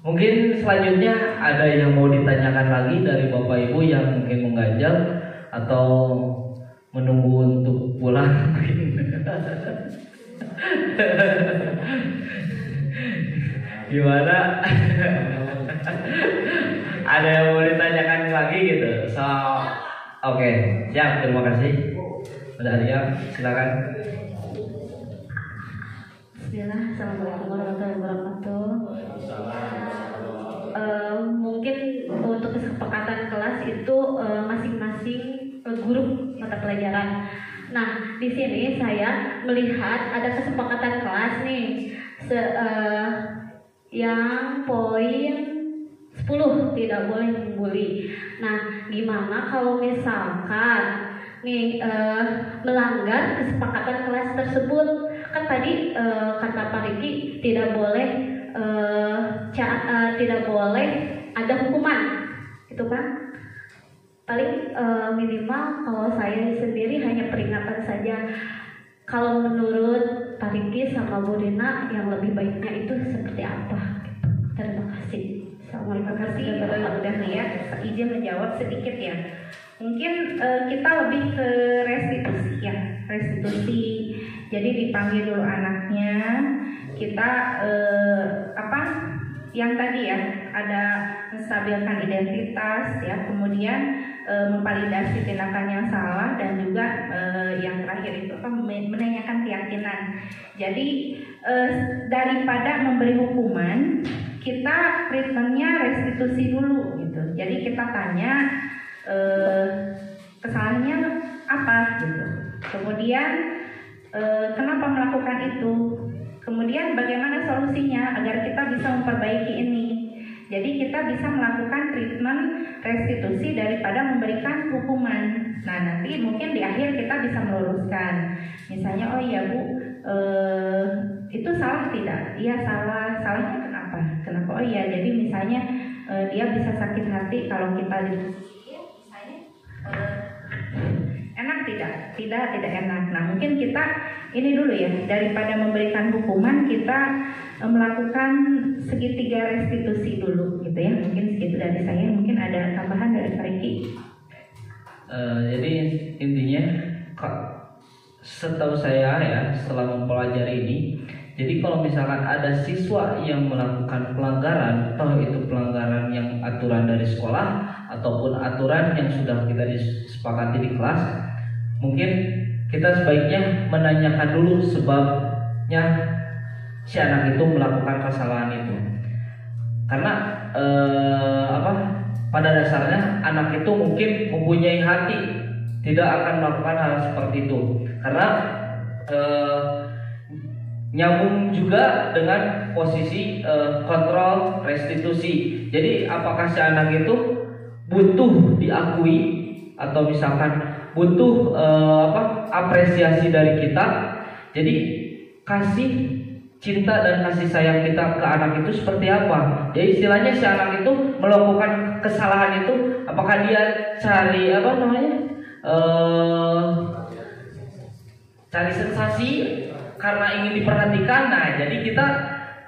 Mungkin selanjutnya ada yang mau ditanyakan lagi dari Bapak Ibu yang mungkin mengganjal atau menunggu untuk pulang. Gimana? Ada yang mau ditanyakan lagi gitu? Oke, siap. Terima kasih. Udah siap, silakan. Bismillah, assalamualaikum warahmatullahi wabarakatuh. Mungkin untuk kesepakatan kelas itu masing-masing guru mata pelajaran. Nah, di sini saya melihat ada kesepakatan kelas nih, yang poin 10 tidak boleh membuli. Nah, gimana kalau misalkan nih melanggar kesepakatan kelas tersebut? Kan tadi kata Pak Riki tidak boleh ada hukuman, itu kan? Paling minimal kalau saya sendiri hanya peringatan saja. Kalau menurut Pak Riki sama Bu Rina yang lebih baiknya itu seperti apa? Terima kasih. Terima kasih. Udah nih ya, izin menjawab sedikit ya. Mungkin kita lebih ke restitusi ya, restitusi. Jadi dipanggil dulu anaknya, kita yang tadi ya, ada menstabilkan identitas ya, kemudian memvalidasi tindakan yang salah, dan juga yang terakhir itu menanyakan keyakinan. Jadi daripada memberi hukuman, kita treatmentnya restitusi dulu gitu. Jadi kita tanya kesalahannya apa gitu, kemudian kenapa melakukan itu, kemudian bagaimana solusinya agar kita bisa memperbaiki ini. Jadi kita bisa melakukan treatment restitusi daripada memberikan hukuman. Nah, nanti mungkin di akhir kita bisa meluruskan. Misalnya, oh iya Bu, itu salah tidak? Iya salah. Salahnya kenapa? Kenapa? Oh iya, jadi misalnya dia bisa sakit hati kalau kita misalnya enak tidak enak. Nah, mungkin kita ini dulu ya, daripada memberikan hukuman, kita melakukan segitiga restitusi dulu gitu ya. Mungkin segitu dari saya. Mungkin ada tambahan dari Pak Riki. Jadi intinya setahu saya ya, setelah mempelajari ini, jadi kalau misalkan ada siswa yang melakukan pelanggaran, toh itu pelanggaran yang aturan dari sekolah ataupun aturan yang sudah kita disepakati di kelas, mungkin kita sebaiknya menanyakan dulu sebab seharusnya si anak itu melakukan kesalahan itu. Karena pada dasarnya anak itu mungkin mempunyai hati, tidak akan melakukan hal seperti itu. Karena nyambung juga dengan posisi kontrol restitusi. Jadi apakah si anak itu butuh diakui atau misalkan butuh apresiasi dari kita. Jadi kasih cinta dan kasih sayang kita ke anak itu seperti apa? Jadi istilahnya si anak itu melakukan kesalahan itu, apakah dia cari cari sensasi karena ingin diperhatikan? Nah, jadi kita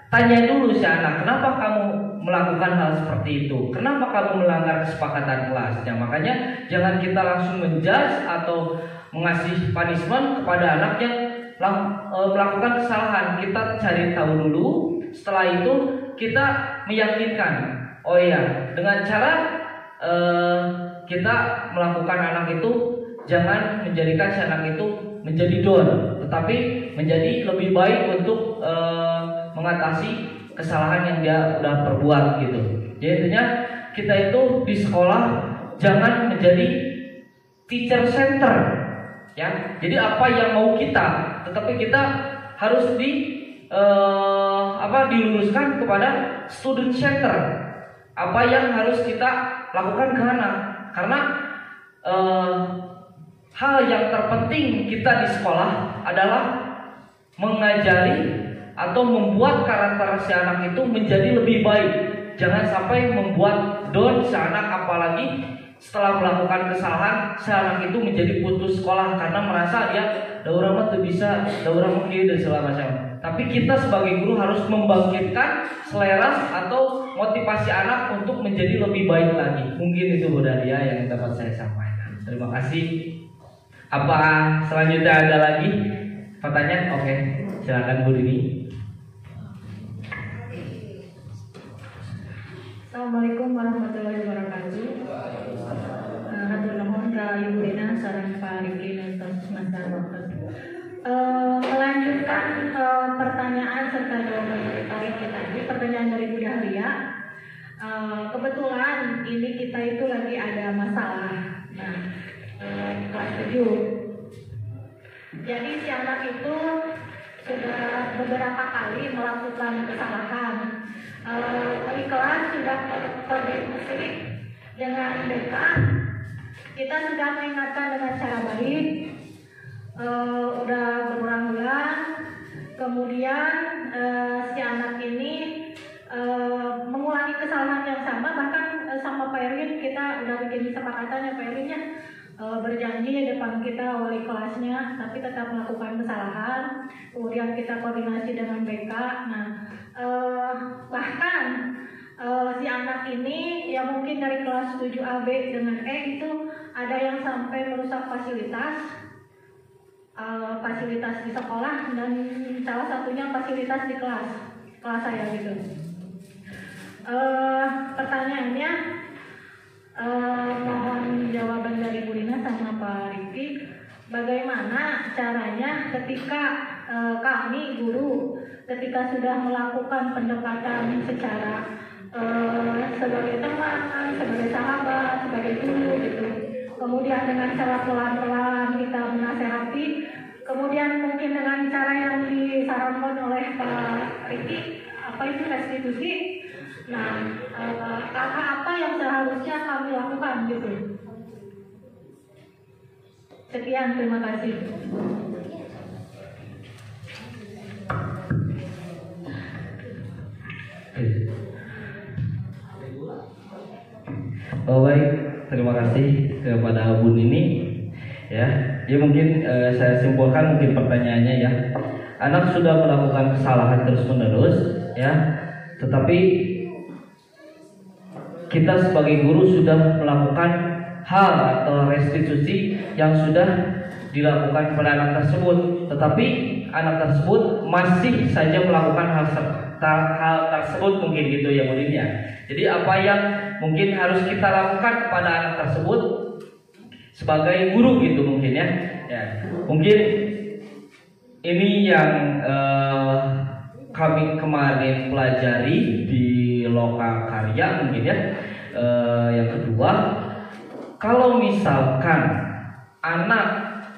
tanya dulu si anak, kenapa kamu melakukan hal seperti itu? Kenapa kamu melanggar kesepakatan kelasnya? Makanya jangan kita langsung menjudge atau mengasih punishment kepada anak yang melakukan kesalahan. Kita cari tahu dulu, setelah itu kita meyakinkan. Oh iya, dengan cara kita melakukan anak itu, jangan menjadikan si anak itu menjadi down, tetapi menjadi lebih baik untuk mengatasi kesalahan yang dia udah perbuat gitu. Jadi intinya kita itu di sekolah jangan menjadi teacher center, ya. Jadi apa yang mau kita, tetapi kita harus diluruskan kepada student center. Apa yang harus kita lakukan ke anak? Karena hal yang terpenting kita di sekolah adalah mengajari atau membuat karakter si anak itu menjadi lebih baik. Jangan sampai membuat down si anak, apalagi setelah melakukan kesalahan si anak itu menjadi putus sekolah karena merasa dia daurah mah tuh bisa, daurah mungkin dan segala macam. Tapi kita sebagai guru harus membangkitkan selera atau motivasi anak untuk menjadi lebih baik lagi. Mungkin itu Bu Dalia yang dapat saya sampaikan. Terima kasih. Apa selanjutnya ada lagi pertanyaan? Oke, silakan Bu Dini. Assalamualaikum warahmatullahi wabarakatuh. Hatur nuhun ka Ibu Dina sareng Pak Riki Nustos Masar Waktu. Melanjutkan pertanyaan serta jawaban dari Pak Riki tadi, pertanyaan dari Bu Dahlia. Kebetulan ini kita itu lagi ada masalah. Nah, kelas 7. Jadi si anak itu sudah beberapa kali melakukan kesalahan. Di kelas sudah berdiskusi dengan BK, kita sudah mengingatkan dengan cara baik, udah berulang-ulang. Kemudian si anak ini mengulangi kesalahan yang sama, bahkan sama Pak Erwin kita udah bikin kesepakatan ya Pak Erwin ya, berjanji di depan kita wali kelasnya, tapi tetap melakukan kesalahan. Kemudian kita koordinasi dengan BK. Nah, bahkan si anak ini ya mungkin dari kelas 7AB dengan E itu ada yang sampai merusak fasilitas di sekolah, dan salah satunya fasilitas di kelas saya gitu. Pertanyaannya, mohon jawaban dari Bu Lina sama Pak Riki, bagaimana caranya ketika kami guru ketika sudah melakukan pendekatan secara sebagai teman, sebagai sahabat, sebagai guru gitu, kemudian dengan cara pelan-pelan kita menasehati, kemudian mungkin dengan cara yang disarankan oleh Pak Riki, apa itu restitusi. Nah, apa yang seharusnya kami lakukan gitu. Sekian, terima kasih. Oh baik, terima kasih kepada Bu Nini. Ya, mungkin saya simpulkan mungkin pertanyaannya ya. Anak sudah melakukan kesalahan terus-menerus, ya, tetapi kita sebagai guru sudah melakukan hal atau restitusi yang sudah dilakukan kepada anak tersebut, tetapi anak tersebut masih saja melakukan hal tersebut, mungkin gitu ya Bu Nini ya. Jadi apa yang mungkin harus kita lakukan kepada anak tersebut sebagai guru gitu mungkin ya. Mungkin ini yang kami kemarin pelajari di Loka Karya mungkin ya. Yang kedua, kalau misalkan anak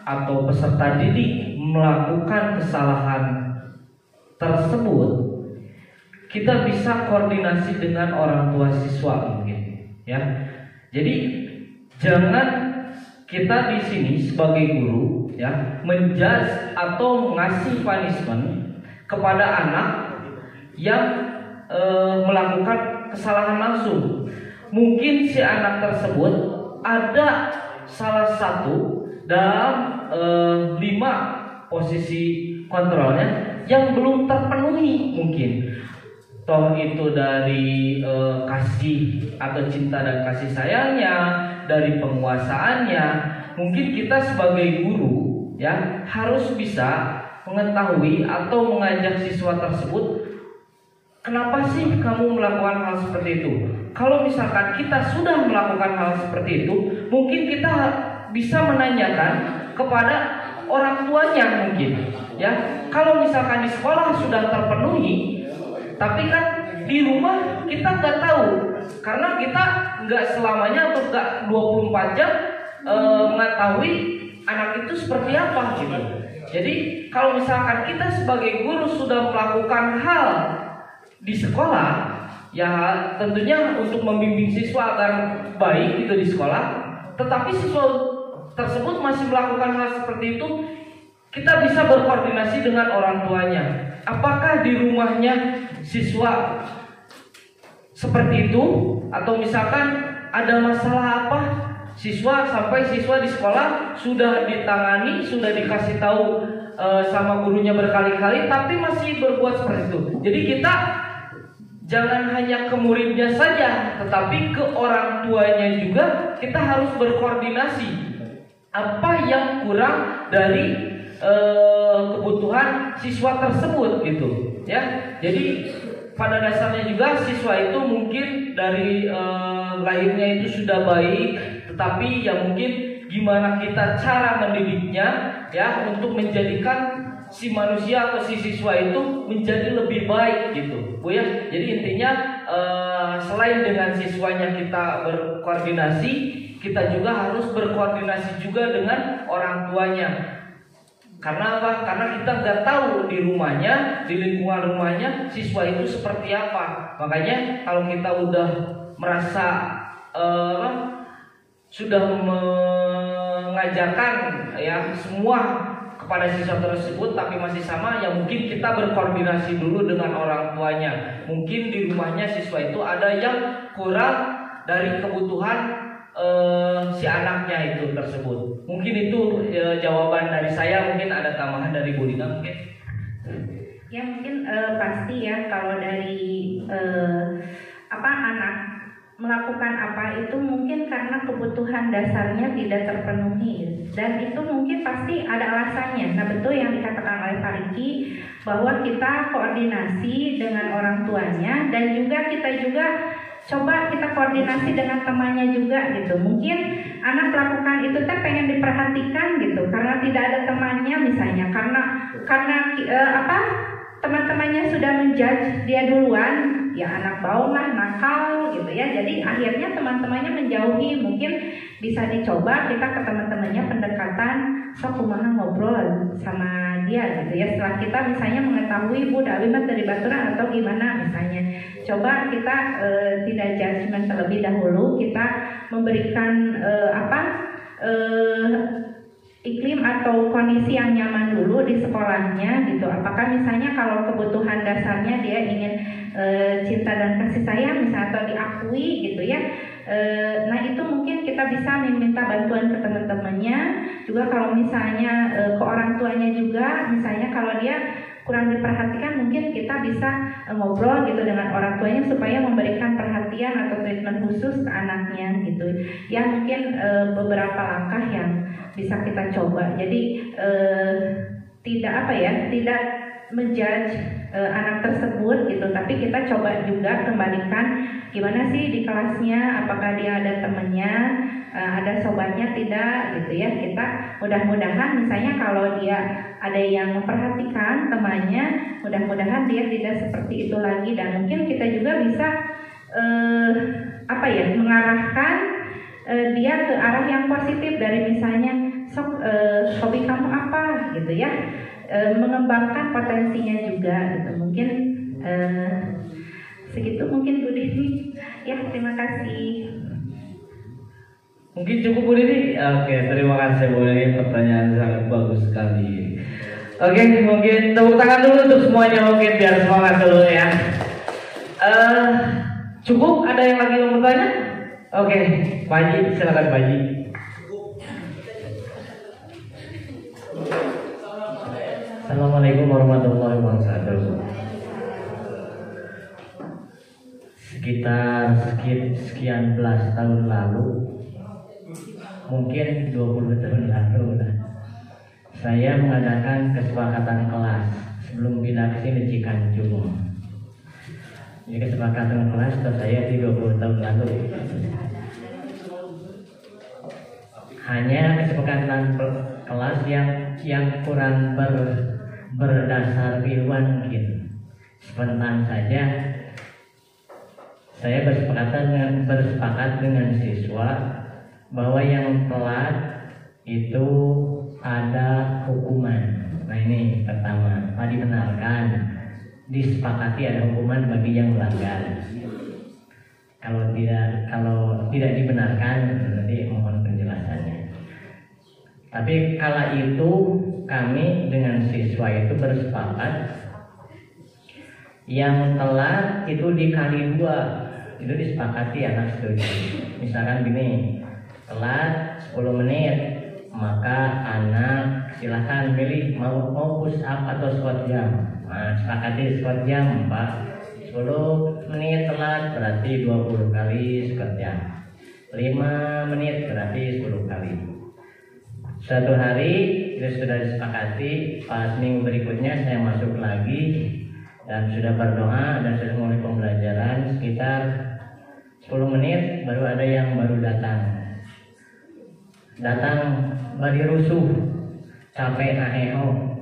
atau peserta didik melakukan kesalahan tersebut, kita bisa koordinasi dengan orang tua siswa mungkin ya. Jadi jangan kita di sini sebagai guru ya menjudge atau mengasih punishment kepada anak yang melakukan kesalahan langsung. Mungkin si anak tersebut ada salah satu dalam 5 posisi kontrolnya yang belum terpenuhi mungkin. Toh itu dari kasih atau cinta dan kasih sayangnya, dari penguasaannya. Mungkin kita sebagai guru ya harus bisa mengetahui atau mengajak siswa tersebut, kenapa sih kamu melakukan hal seperti itu? Kalau misalkan kita sudah melakukan hal seperti itu, mungkin kita bisa menanyakan kepada orang tuanya mungkin ya. Kalau misalkan di sekolah sudah terpenuhi, tapi kan di rumah kita nggak tahu, karena kita nggak selamanya atau nggak 24 jam mengetahui anak itu seperti apa gitu. Jadi kalau misalkan kita sebagai guru sudah melakukan hal di sekolah, ya tentunya untuk membimbing siswa agar baik gitu di sekolah, tetapi siswa tersebut masih melakukan hal seperti itu, kita bisa berkoordinasi dengan orang tuanya. Apakah di rumahnya siswa seperti itu, atau misalkan ada masalah apa sampai siswa di sekolah sudah ditangani, sudah dikasih tahu sama gurunya berkali-kali, tapi masih berbuat seperti itu. Jadi kita jangan hanya ke muridnya saja, tetapi ke orang tuanya juga kita harus berkoordinasi. Apa yang kurang dari kebutuhan siswa tersebut gitu ya. Jadi pada dasarnya juga siswa itu mungkin dari lahirnya itu sudah baik, tetapi ya mungkin gimana kita cara mendidiknya ya untuk menjadikan si manusia atau si siswa itu menjadi lebih baik gitu Bu ya. Jadi intinya selain dengan siswanya kita berkoordinasi, kita juga harus berkoordinasi juga dengan orang tuanya. Karena apa? Karena kita nggak tahu di rumahnya, di lingkungan rumahnya siswa itu seperti apa. Makanya kalau kita udah merasa sudah mengajarkan ya semua kepada siswa tersebut tapi masih sama, ya mungkin kita berkoordinasi dulu dengan orang tuanya. Mungkin di rumahnya siswa itu ada yang kurang dari kebutuhan si anaknya itu tersebut. Mungkin itu jawaban dari saya. Mungkin ada tambahan dari Bu Dina mungkin. Ya mungkin pasti ya kalau dari anak melakukan apa itu mungkin karena kebutuhan dasarnya tidak terpenuhi, dan itu mungkin pasti ada alasannya. Nah betul yang dikatakan oleh Pak Riki bahwa kita koordinasi dengan orang tuanya, dan juga kita coba kita koordinasi dengan temannya juga gitu. Mungkin anak melakukan itu pengen diperhatikan gitu karena tidak ada temannya misalnya, karena teman-temannya sudah menjudge dia duluan, ya anak bau lah, nakal gitu ya. Jadi akhirnya teman-temannya menjauhi. Mungkin bisa dicoba kita ke teman-temannya pendekatan sok kumaha ngobrol sama dia gitu ya. Setelah kita misalnya mengetahui Bu Dawi dari Baturan atau gimana misalnya, coba kita tidak judgement terlebih dahulu, kita memberikan iklim atau kondisi yang nyaman dulu di sekolahnya gitu. Apakah misalnya kalau kebutuhan dasarnya dia ingin cinta dan kasih sayang misalnya atau diakui gitu ya, nah itu mungkin kita bisa meminta bantuan ke teman-temannya juga. Kalau misalnya ke orang tuanya juga, misalnya kalau dia kurang diperhatikan, mungkin kita bisa ngobrol gitu dengan orang tuanya supaya memberikan perhatian atau treatment khusus ke anaknya gitu ya. Mungkin beberapa langkah yang bisa kita coba. Jadi tidak menjudge anak tersebut gitu, tapi kita coba juga kembalikan gimana sih di kelasnya, apakah dia ada temennya, ada sobatnya tidak gitu ya. Kita mudah-mudahan misalnya kalau dia ada yang memperhatikan temannya, mudah-mudahan dia tidak seperti itu lagi, dan mungkin kita juga bisa mengarahkan dia ke arah yang positif dari misalnya hobi kamu apa gitu ya, mengembangkan potensinya juga gitu. Mungkin segitu mungkin Bu Dini ya, terima kasih. Mungkin cukup Bu Dini. Oke, terima kasih Bu Dini, pertanyaan sangat bagus sekali. Oke, mungkin tepuk tangan dulu untuk semuanya, mungkin biar semangat dulu ya. Cukup, ada yang lagi mau bertanya? Oke, Pak Haji, silakan Pak Haji. Assalamualaikum warahmatullahi wabarakatuh. Sekitar sekian belas tahun lalu, mungkin 20 tahun lalu lah, saya mengadakan kesepakatan kelas sebelum pindah ke sini Cikanjung. Jadi kesepakatan kelas saya di 20 tahun lalu. Hanya kesepakatan kelas yang kurang berdasar keilmuan mungkin. Spontan saja saya bersepakat dengan siswa bahwa yang telat itu ada hukuman. Nah ini pertama, dibenarkan, disepakati ada hukuman bagi yang melanggar. Kalau tidak dibenarkan, nanti mohon penjelasannya. Tapi kala itu kami dengan siswa itu bersepakat yang telat itu dikali 2, itu disepakati anak setuju. Misalkan gini, telat 10 menit, maka anak silahkan pilih mau push up atau squat jam. Nah, sepakati squat jam Pak, 10 menit telat berarti 20 kali squat jam, 5 menit berarti 10 kali. Satu hari itu sudah disepakati, pas minggu berikutnya saya masuk lagi dan sudah berdoa dan sudah mulai pembelajaran. Sekitar 10 menit baru ada yang baru datang bari rusuh, capek AEO.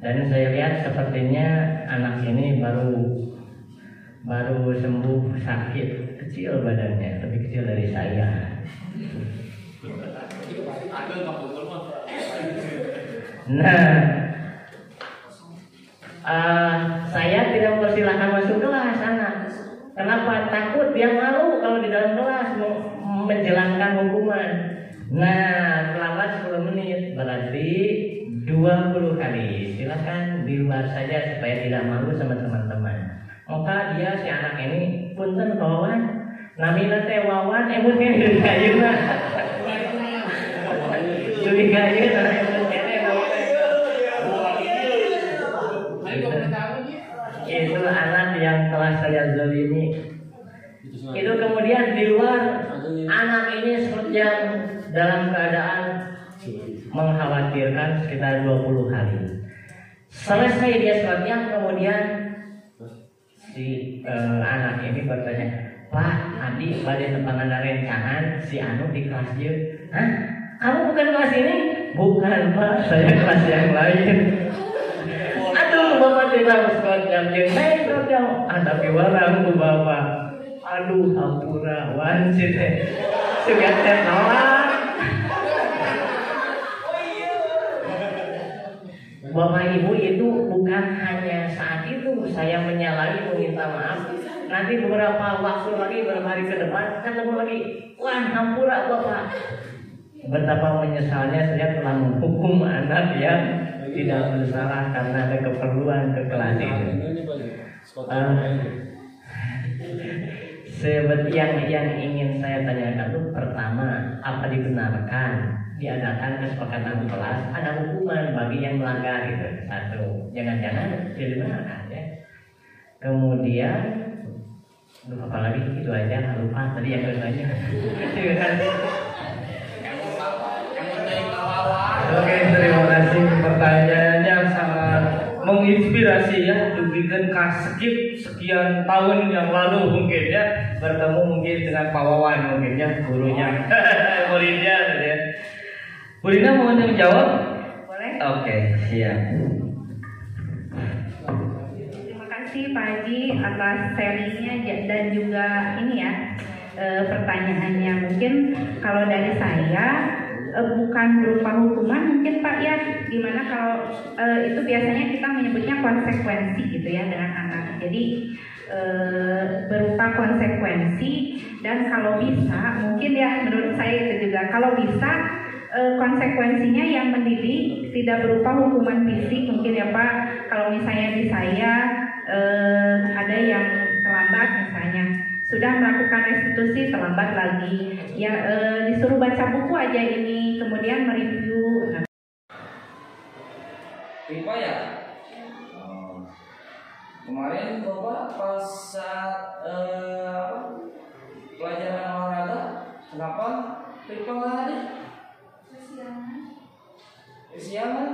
Dan saya lihat sepertinya anak ini baru sembuh sakit, kecil badannya, lebih kecil dari saya. Nah, saya tidak mempersilahkan masuk kelas anak. Kenapa? Takut dia malu kalau di dalam kelas menjalankan hukuman. Nah, terlambat 10 menit berarti 20 kali. Silakan di luar saja supaya tidak malu sama teman-teman. Maka dia si anak ini punten kawan, namina teh wawan, emutnya jadi kayeuna. Jadi kayeuna emut kene itu anak yang telah saya zalimi. Itu kemudian di luar anak ini seperti yang dalam keadaan mengkhawatirkan sekitar 20 hari. Selesai dia sholatnya, kemudian si anak ini bertanya, Pak, tadi pada tempat ada rencangan si Anu di kelas dia. Hah? Kamu bukan kelas ini? Bukan Pak, saya kelas yang lain. Aduh, Bapak tidak sholat jam saya sholat jam. Tapi warang ku Bapak. Aduh, hampura, wancit sudah tertolak. Bapak Ibu itu bukan hanya saat itu saya menyalahi meminta maaf. Nanti beberapa waktu lagi, beberapa hari ke depan ketemu lagi, wah hampura Bapak. Betapa menyesalnya saya telah menghukum anak yang tidak bersalah karena ada keperluan ke kelas itu. Yang ingin saya tanyakan itu pertama, apa dibenarkan diadakan kesepakatan kelas ada hukuman bagi yang melanggar itu? Satu, jangan-jangan tidak dibenarkan ya. Kemudian apa lagi, itu aja, lupa tadi yang kedua-nya. Oke, terima kasih, pertanyaannya sangat menginspirasi. komunikasi ya, dugikan skip sekian tahun yang lalu mungkin ya, bertemu mungkin dengan Pak Wawan mungkin ya, gurunya, muridnya gitu ya. Bu Rina mau menjawab? Boleh? Oke, siap. Terima kasih Pak Haji atas sharingnya dan juga ini ya pertanyaannya. Mungkin kalau dari saya bukan berupa hukuman mungkin Pak ya, dimana kalau itu biasanya kita menyebutnya konsekuensi gitu ya dengan anak. Jadi berupa konsekuensi, dan kalau bisa mungkin ya menurut saya itu juga kalau bisa konsekuensinya yang mendidik, tidak berupa hukuman fisik mungkin ya Pak. Kalau misalnya di saya ada yang terlambat misalnya, sudah melakukan restitusi terlambat lagi ya, disuruh baca buku aja ini, kemudian mereview. Ripa ya? Kemarin Bapak pas saat pelajaran olahraga, kenapa Ripa nggak hadir? Kesiangan?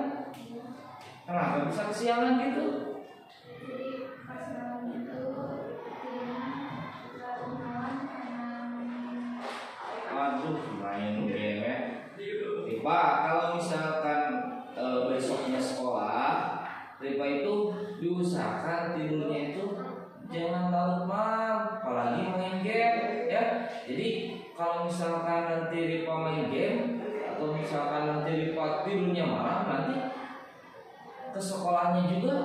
Kenapa bisa kesiangan gitu? Aduh, main game ya. Ripa, kalau misalkan besoknya sekolah, Ripa itu diusahakan tidurnya itu jangan larut malam, apalagi main game ya. Jadi kalau misalkan nanti Ripa main game atau misalkan nanti Ripa tidurnya malam, nanti ke sekolahnya juga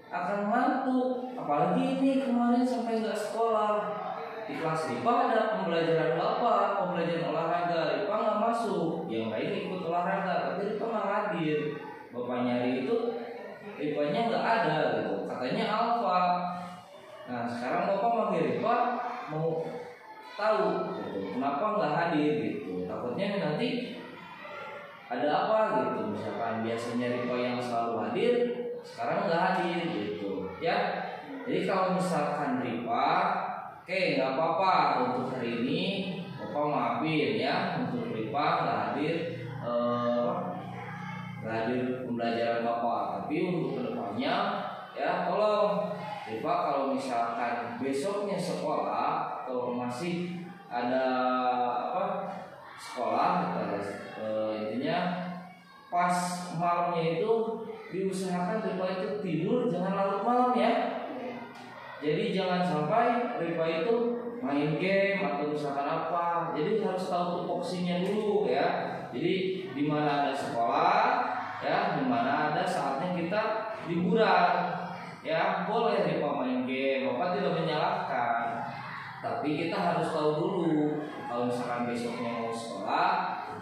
akan ngantuk. Apalagi ini kemarin sampai nggak sekolah. Di kelas Ripa ada pembelajaran Bapak, pembelajaran olahraga, Ripa nggak masuk. Yang lain ikut olahraga, tapi Ripa nggak hadir. Bapak nyari itu Ripanya nggak ada gitu. Katanya Alfa. Nah sekarang Bapak manggil Ripa mau tahu gitu, kenapa nggak hadir gitu. Takutnya nanti ada apa gitu. Misalkan biasanya Ripa yang selalu hadir, sekarang nggak hadir gitu ya. Jadi kalau misalkan Ripa, oke, nggak apa-apa untuk hari ini, Bapak maafin ya untuk Ripa nggak hadir pembelajaran Bapak. Tapi untuk kedepannya ya tolong Ripa kalau misalkan besoknya sekolah atau masih ada sekolah, intinya pas malamnya itu diusahakan Ripa itu tidur jangan larut malam ya. Jadi jangan sampai Ripa itu main game atau misalkan apa. Jadi harus tahu tupoksinya dulu ya. Jadi di mana ada sekolah ya, di mana ada saatnya kita liburan ya, boleh Ripa main game. Bapak tidak menyalahkan, tapi kita harus tahu dulu kalau misalkan besoknya mau sekolah,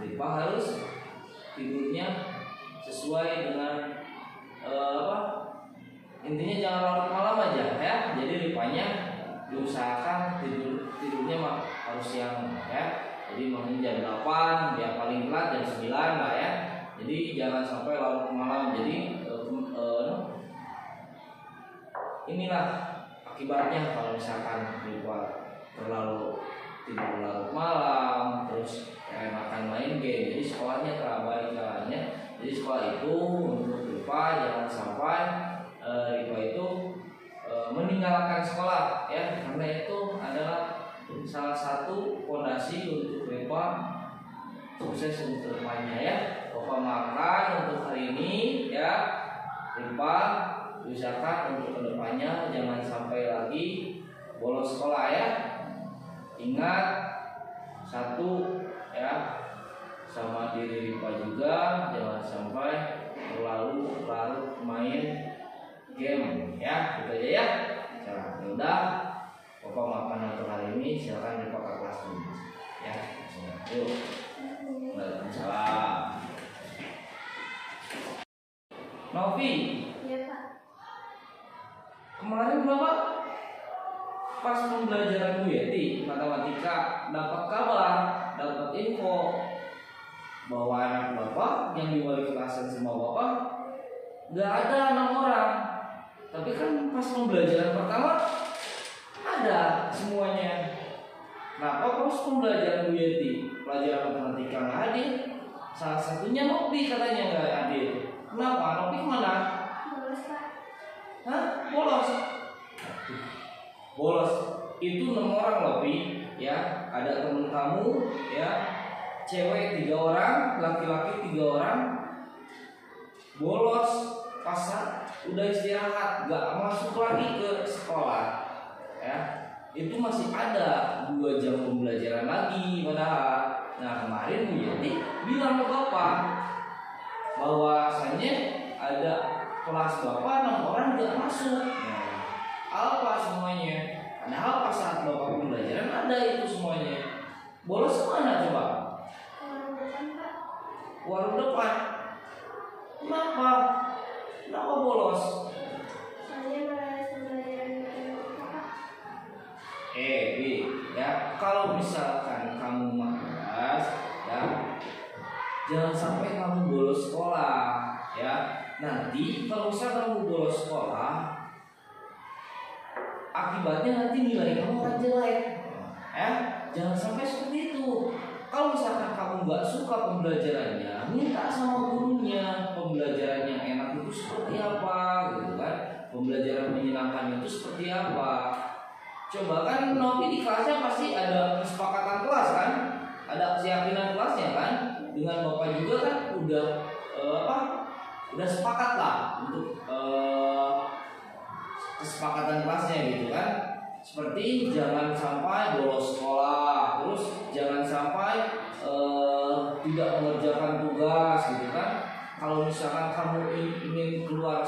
Ripa harus tidurnya sesuai dengan intinya jangan larut malam aja ya. Jadi Ripanya diusahakan tidurnya harus siang ya. Jadi mungkin jam 8, ya paling telat jam 9 lah ya. Jadi jangan sampai larut malam. Jadi inilah akibatnya kalau misalkan Ripa terlalu tidur larut malam, terus makan main game, jadi sekolahnya terabaikannya. Jadi sekolah itu untuk Ripa jangan sampai Ripa itu meninggalkan sekolah ya, karena itu adalah salah satu fondasi untuk Ripa sukses untuk depannya ya. Bapak maafkan untuk hari ini ya, Ripa usahakan untuk kedepannya jangan sampai lagi bolos sekolah ya. Ingat satu ya, sama diri Ripa juga jangan sampai terlalu larut main game ya, gitu aja ya. Nah, udah Bapak maafkan untuk hari ini, silakan Ripa ke kelas dulu ya. Yuk. Waalaikumsalam. Novi. Iya Pak. Kemarin Bapak pas pembelajaran Bu Yeti matematika dapat kabar, dapat info bahwa anak Bapak yang diwali kelasan sama Bapak nggak ada 6 orang. Tapi kan pas pembelajaran pertama ada semuanya. Nah, pas pembelajaran Bu Yeti pelajaran matematika nggak hadir, salah satunya Novi katanya nggak hadir. Kenapa? Novi kemana? Bolos Pak. Hah? Bolos. Bolos itu 6 orang loh, Pi. Ya, ada temen kamu, ya, cewek 3 orang, laki-laki 3 orang, bolos pas udah istirahat, gak masuk lagi ke sekolah, ya. Itu masih ada 2 jam pembelajaran lagi padahal. Nah, kemarin Bu Yeti bilang ke Bapak bahwasanya ada kelas Bapak 6 orang gak masuk. Nah, apa semuanya? Padahal pas saat Bapak pembelajaran ada itu semuanya. Bolos kemana coba? Warung depan. Kenapa? Kenapa bolos? Bi, ya, kalau misalkan kamu malas, ya, jangan sampai kamu bolos sekolah, ya. Nanti kalau misalkan kamu bolos sekolah, akibatnya nanti nilai kamu akan jelek, ya. Jangan sampai seperti itu. Kalau misalkan kamu nggak suka pembelajarannya, minta sama gurunya pembelajaran yang enak itu seperti apa, gitu kan? Pembelajaran menyenangkan itu seperti apa? Coba kan Novi di kelasnya pasti ada kesepakatan kelas kan, ada keyakinan kelasnya kan. Dengan Bapak juga kan udah sepakat lah untuk kesepakatan kelasnya gitu kan. Seperti jangan sampai bolos sekolah, terus jangan sampai tidak mengerjakan tugas gitu kan. Kalau misalkan kamu ingin keluar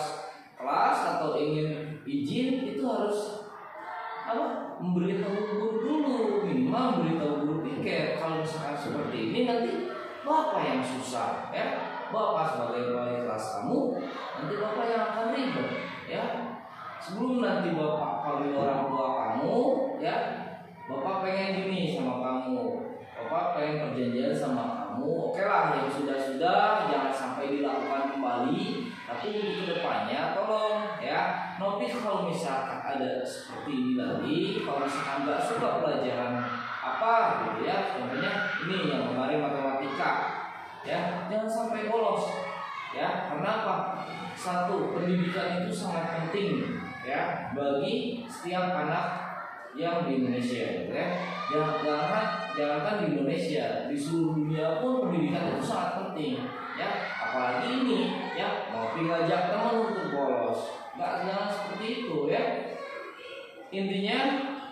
kelas atau ingin izin, itu harus memberitahu guru dulu, minimal memberitahu guru piket. Kalau misalkan seperti ini nanti Bapak yang susah, ya. Bapak sebagai wali kelas kamu, nanti Bapak yang akan ribet, ya. Sebelum nanti Bapak panggil orang tua kamu, ya, Bapak pengen gini sama kamu, Bapak pengen perjanjian sama kamu, oke lah, yang sudah-sudah jangan sampai dilakukan kembali. Tapi untuk kedepannya tolong, ya, Novi kalau misalkan ada seperti ini nanti, kalau misalkan nggak suka pelajaran apa gitu ya, contohnya ini yang kemarin matematika, ya, jangan sampai bolos, ya. Karena apa? Satu, pendidikan itu sangat penting, ya, bagi setiap anak yang di Indonesia, ya. Jangankan di Indonesia, di seluruh dunia pun pendidikan itu sangat penting, ya. Apalagi ini, ya, mau ngajak teman untuk bolos, jangan seperti itu, ya. Intinya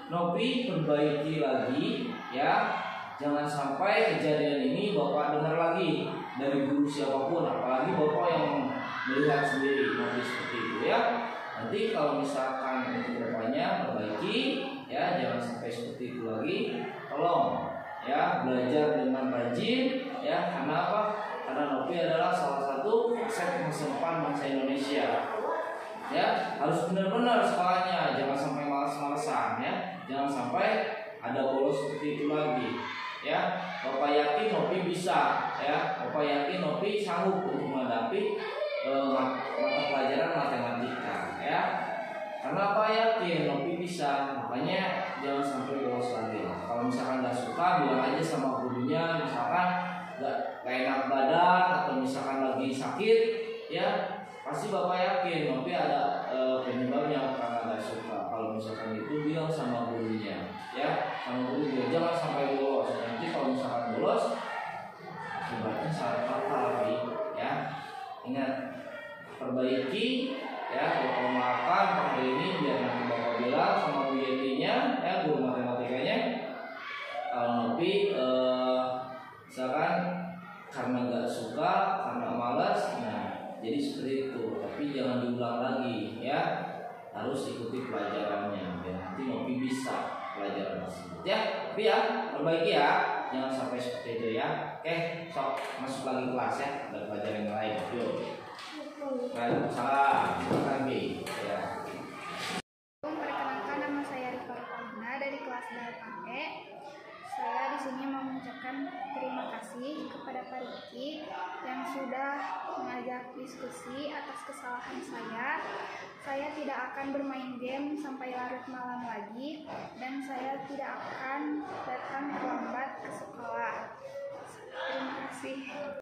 Novi perbaiki lagi, ya. Jangan sampai kejadian ini Bapak dengar lagi dari guru siapapun, apalagi Bapak yang melihat sendiri Novi seperti itu, ya. Nanti kalau misalkan untuk kedepannya perbaiki, ya, jangan sampai seperti itu lagi. Tolong, ya, belajar dengan rajin, ya. Karena apa? Karena Novi adalah salah satu aset masa depan bangsa Indonesia, ya. Harus benar-benar sekolahnya, jangan sampai malas-malasan, ya. Jangan sampai ada bolos seperti itu lagi, ya. Bapak yakin Novi bisa, ya. Bapak yakin Novi sanggup untuk menghadapi mata pelajaran matematika, ya. Karena apa, yakin Novi bisa, makanya jangan sampai bolos lagi. Kalau misalkan nggak suka, bilang aja sama gurunya, misalkan nggak enak badan atau misalkan lagi sakit, ya, pasti Bapak yakin Novi ada penyebabnya karena nggak suka. Kalau misalkan itu bilang sama gurunya, ya, sama gurunya, jangan sampai bolos. Nanti kalau misalkan bolos, akibatnya salah fatal lagi, ya. Ingat, perbaiki, ya. Bapak maafkan hari ini biar nanti Bapak bilang sama Bu Yetinya, ya, guru matematikanya, kalau Novi misalkan karena nggak suka, karena malas, nah jadi seperti itu. Tapi jangan diulang lagi, ya. Harus ikuti pelajarannya biar nanti Novi bisa pelajaran tersebut, ya. Tapi ya perbaiki, ya, jangan sampai seperti itu, ya. Oke, sok masuk lagi kelas, ya, ada pelajaran yang lain. Yuk. Waalaikumsalam. Silakan, Bi. Ya. Perkenalkan, nama saya Rika Paulina dari kelas 8E. Saya di sini mau mengucapkan terima kasih kepada Pak Riki yang sudah mengajak diskusi atas kesalahan saya. Saya tidak akan bermain game sampai larut malam lagi, dan saya tidak akan datang terlambat ke sekolah. Terima kasih.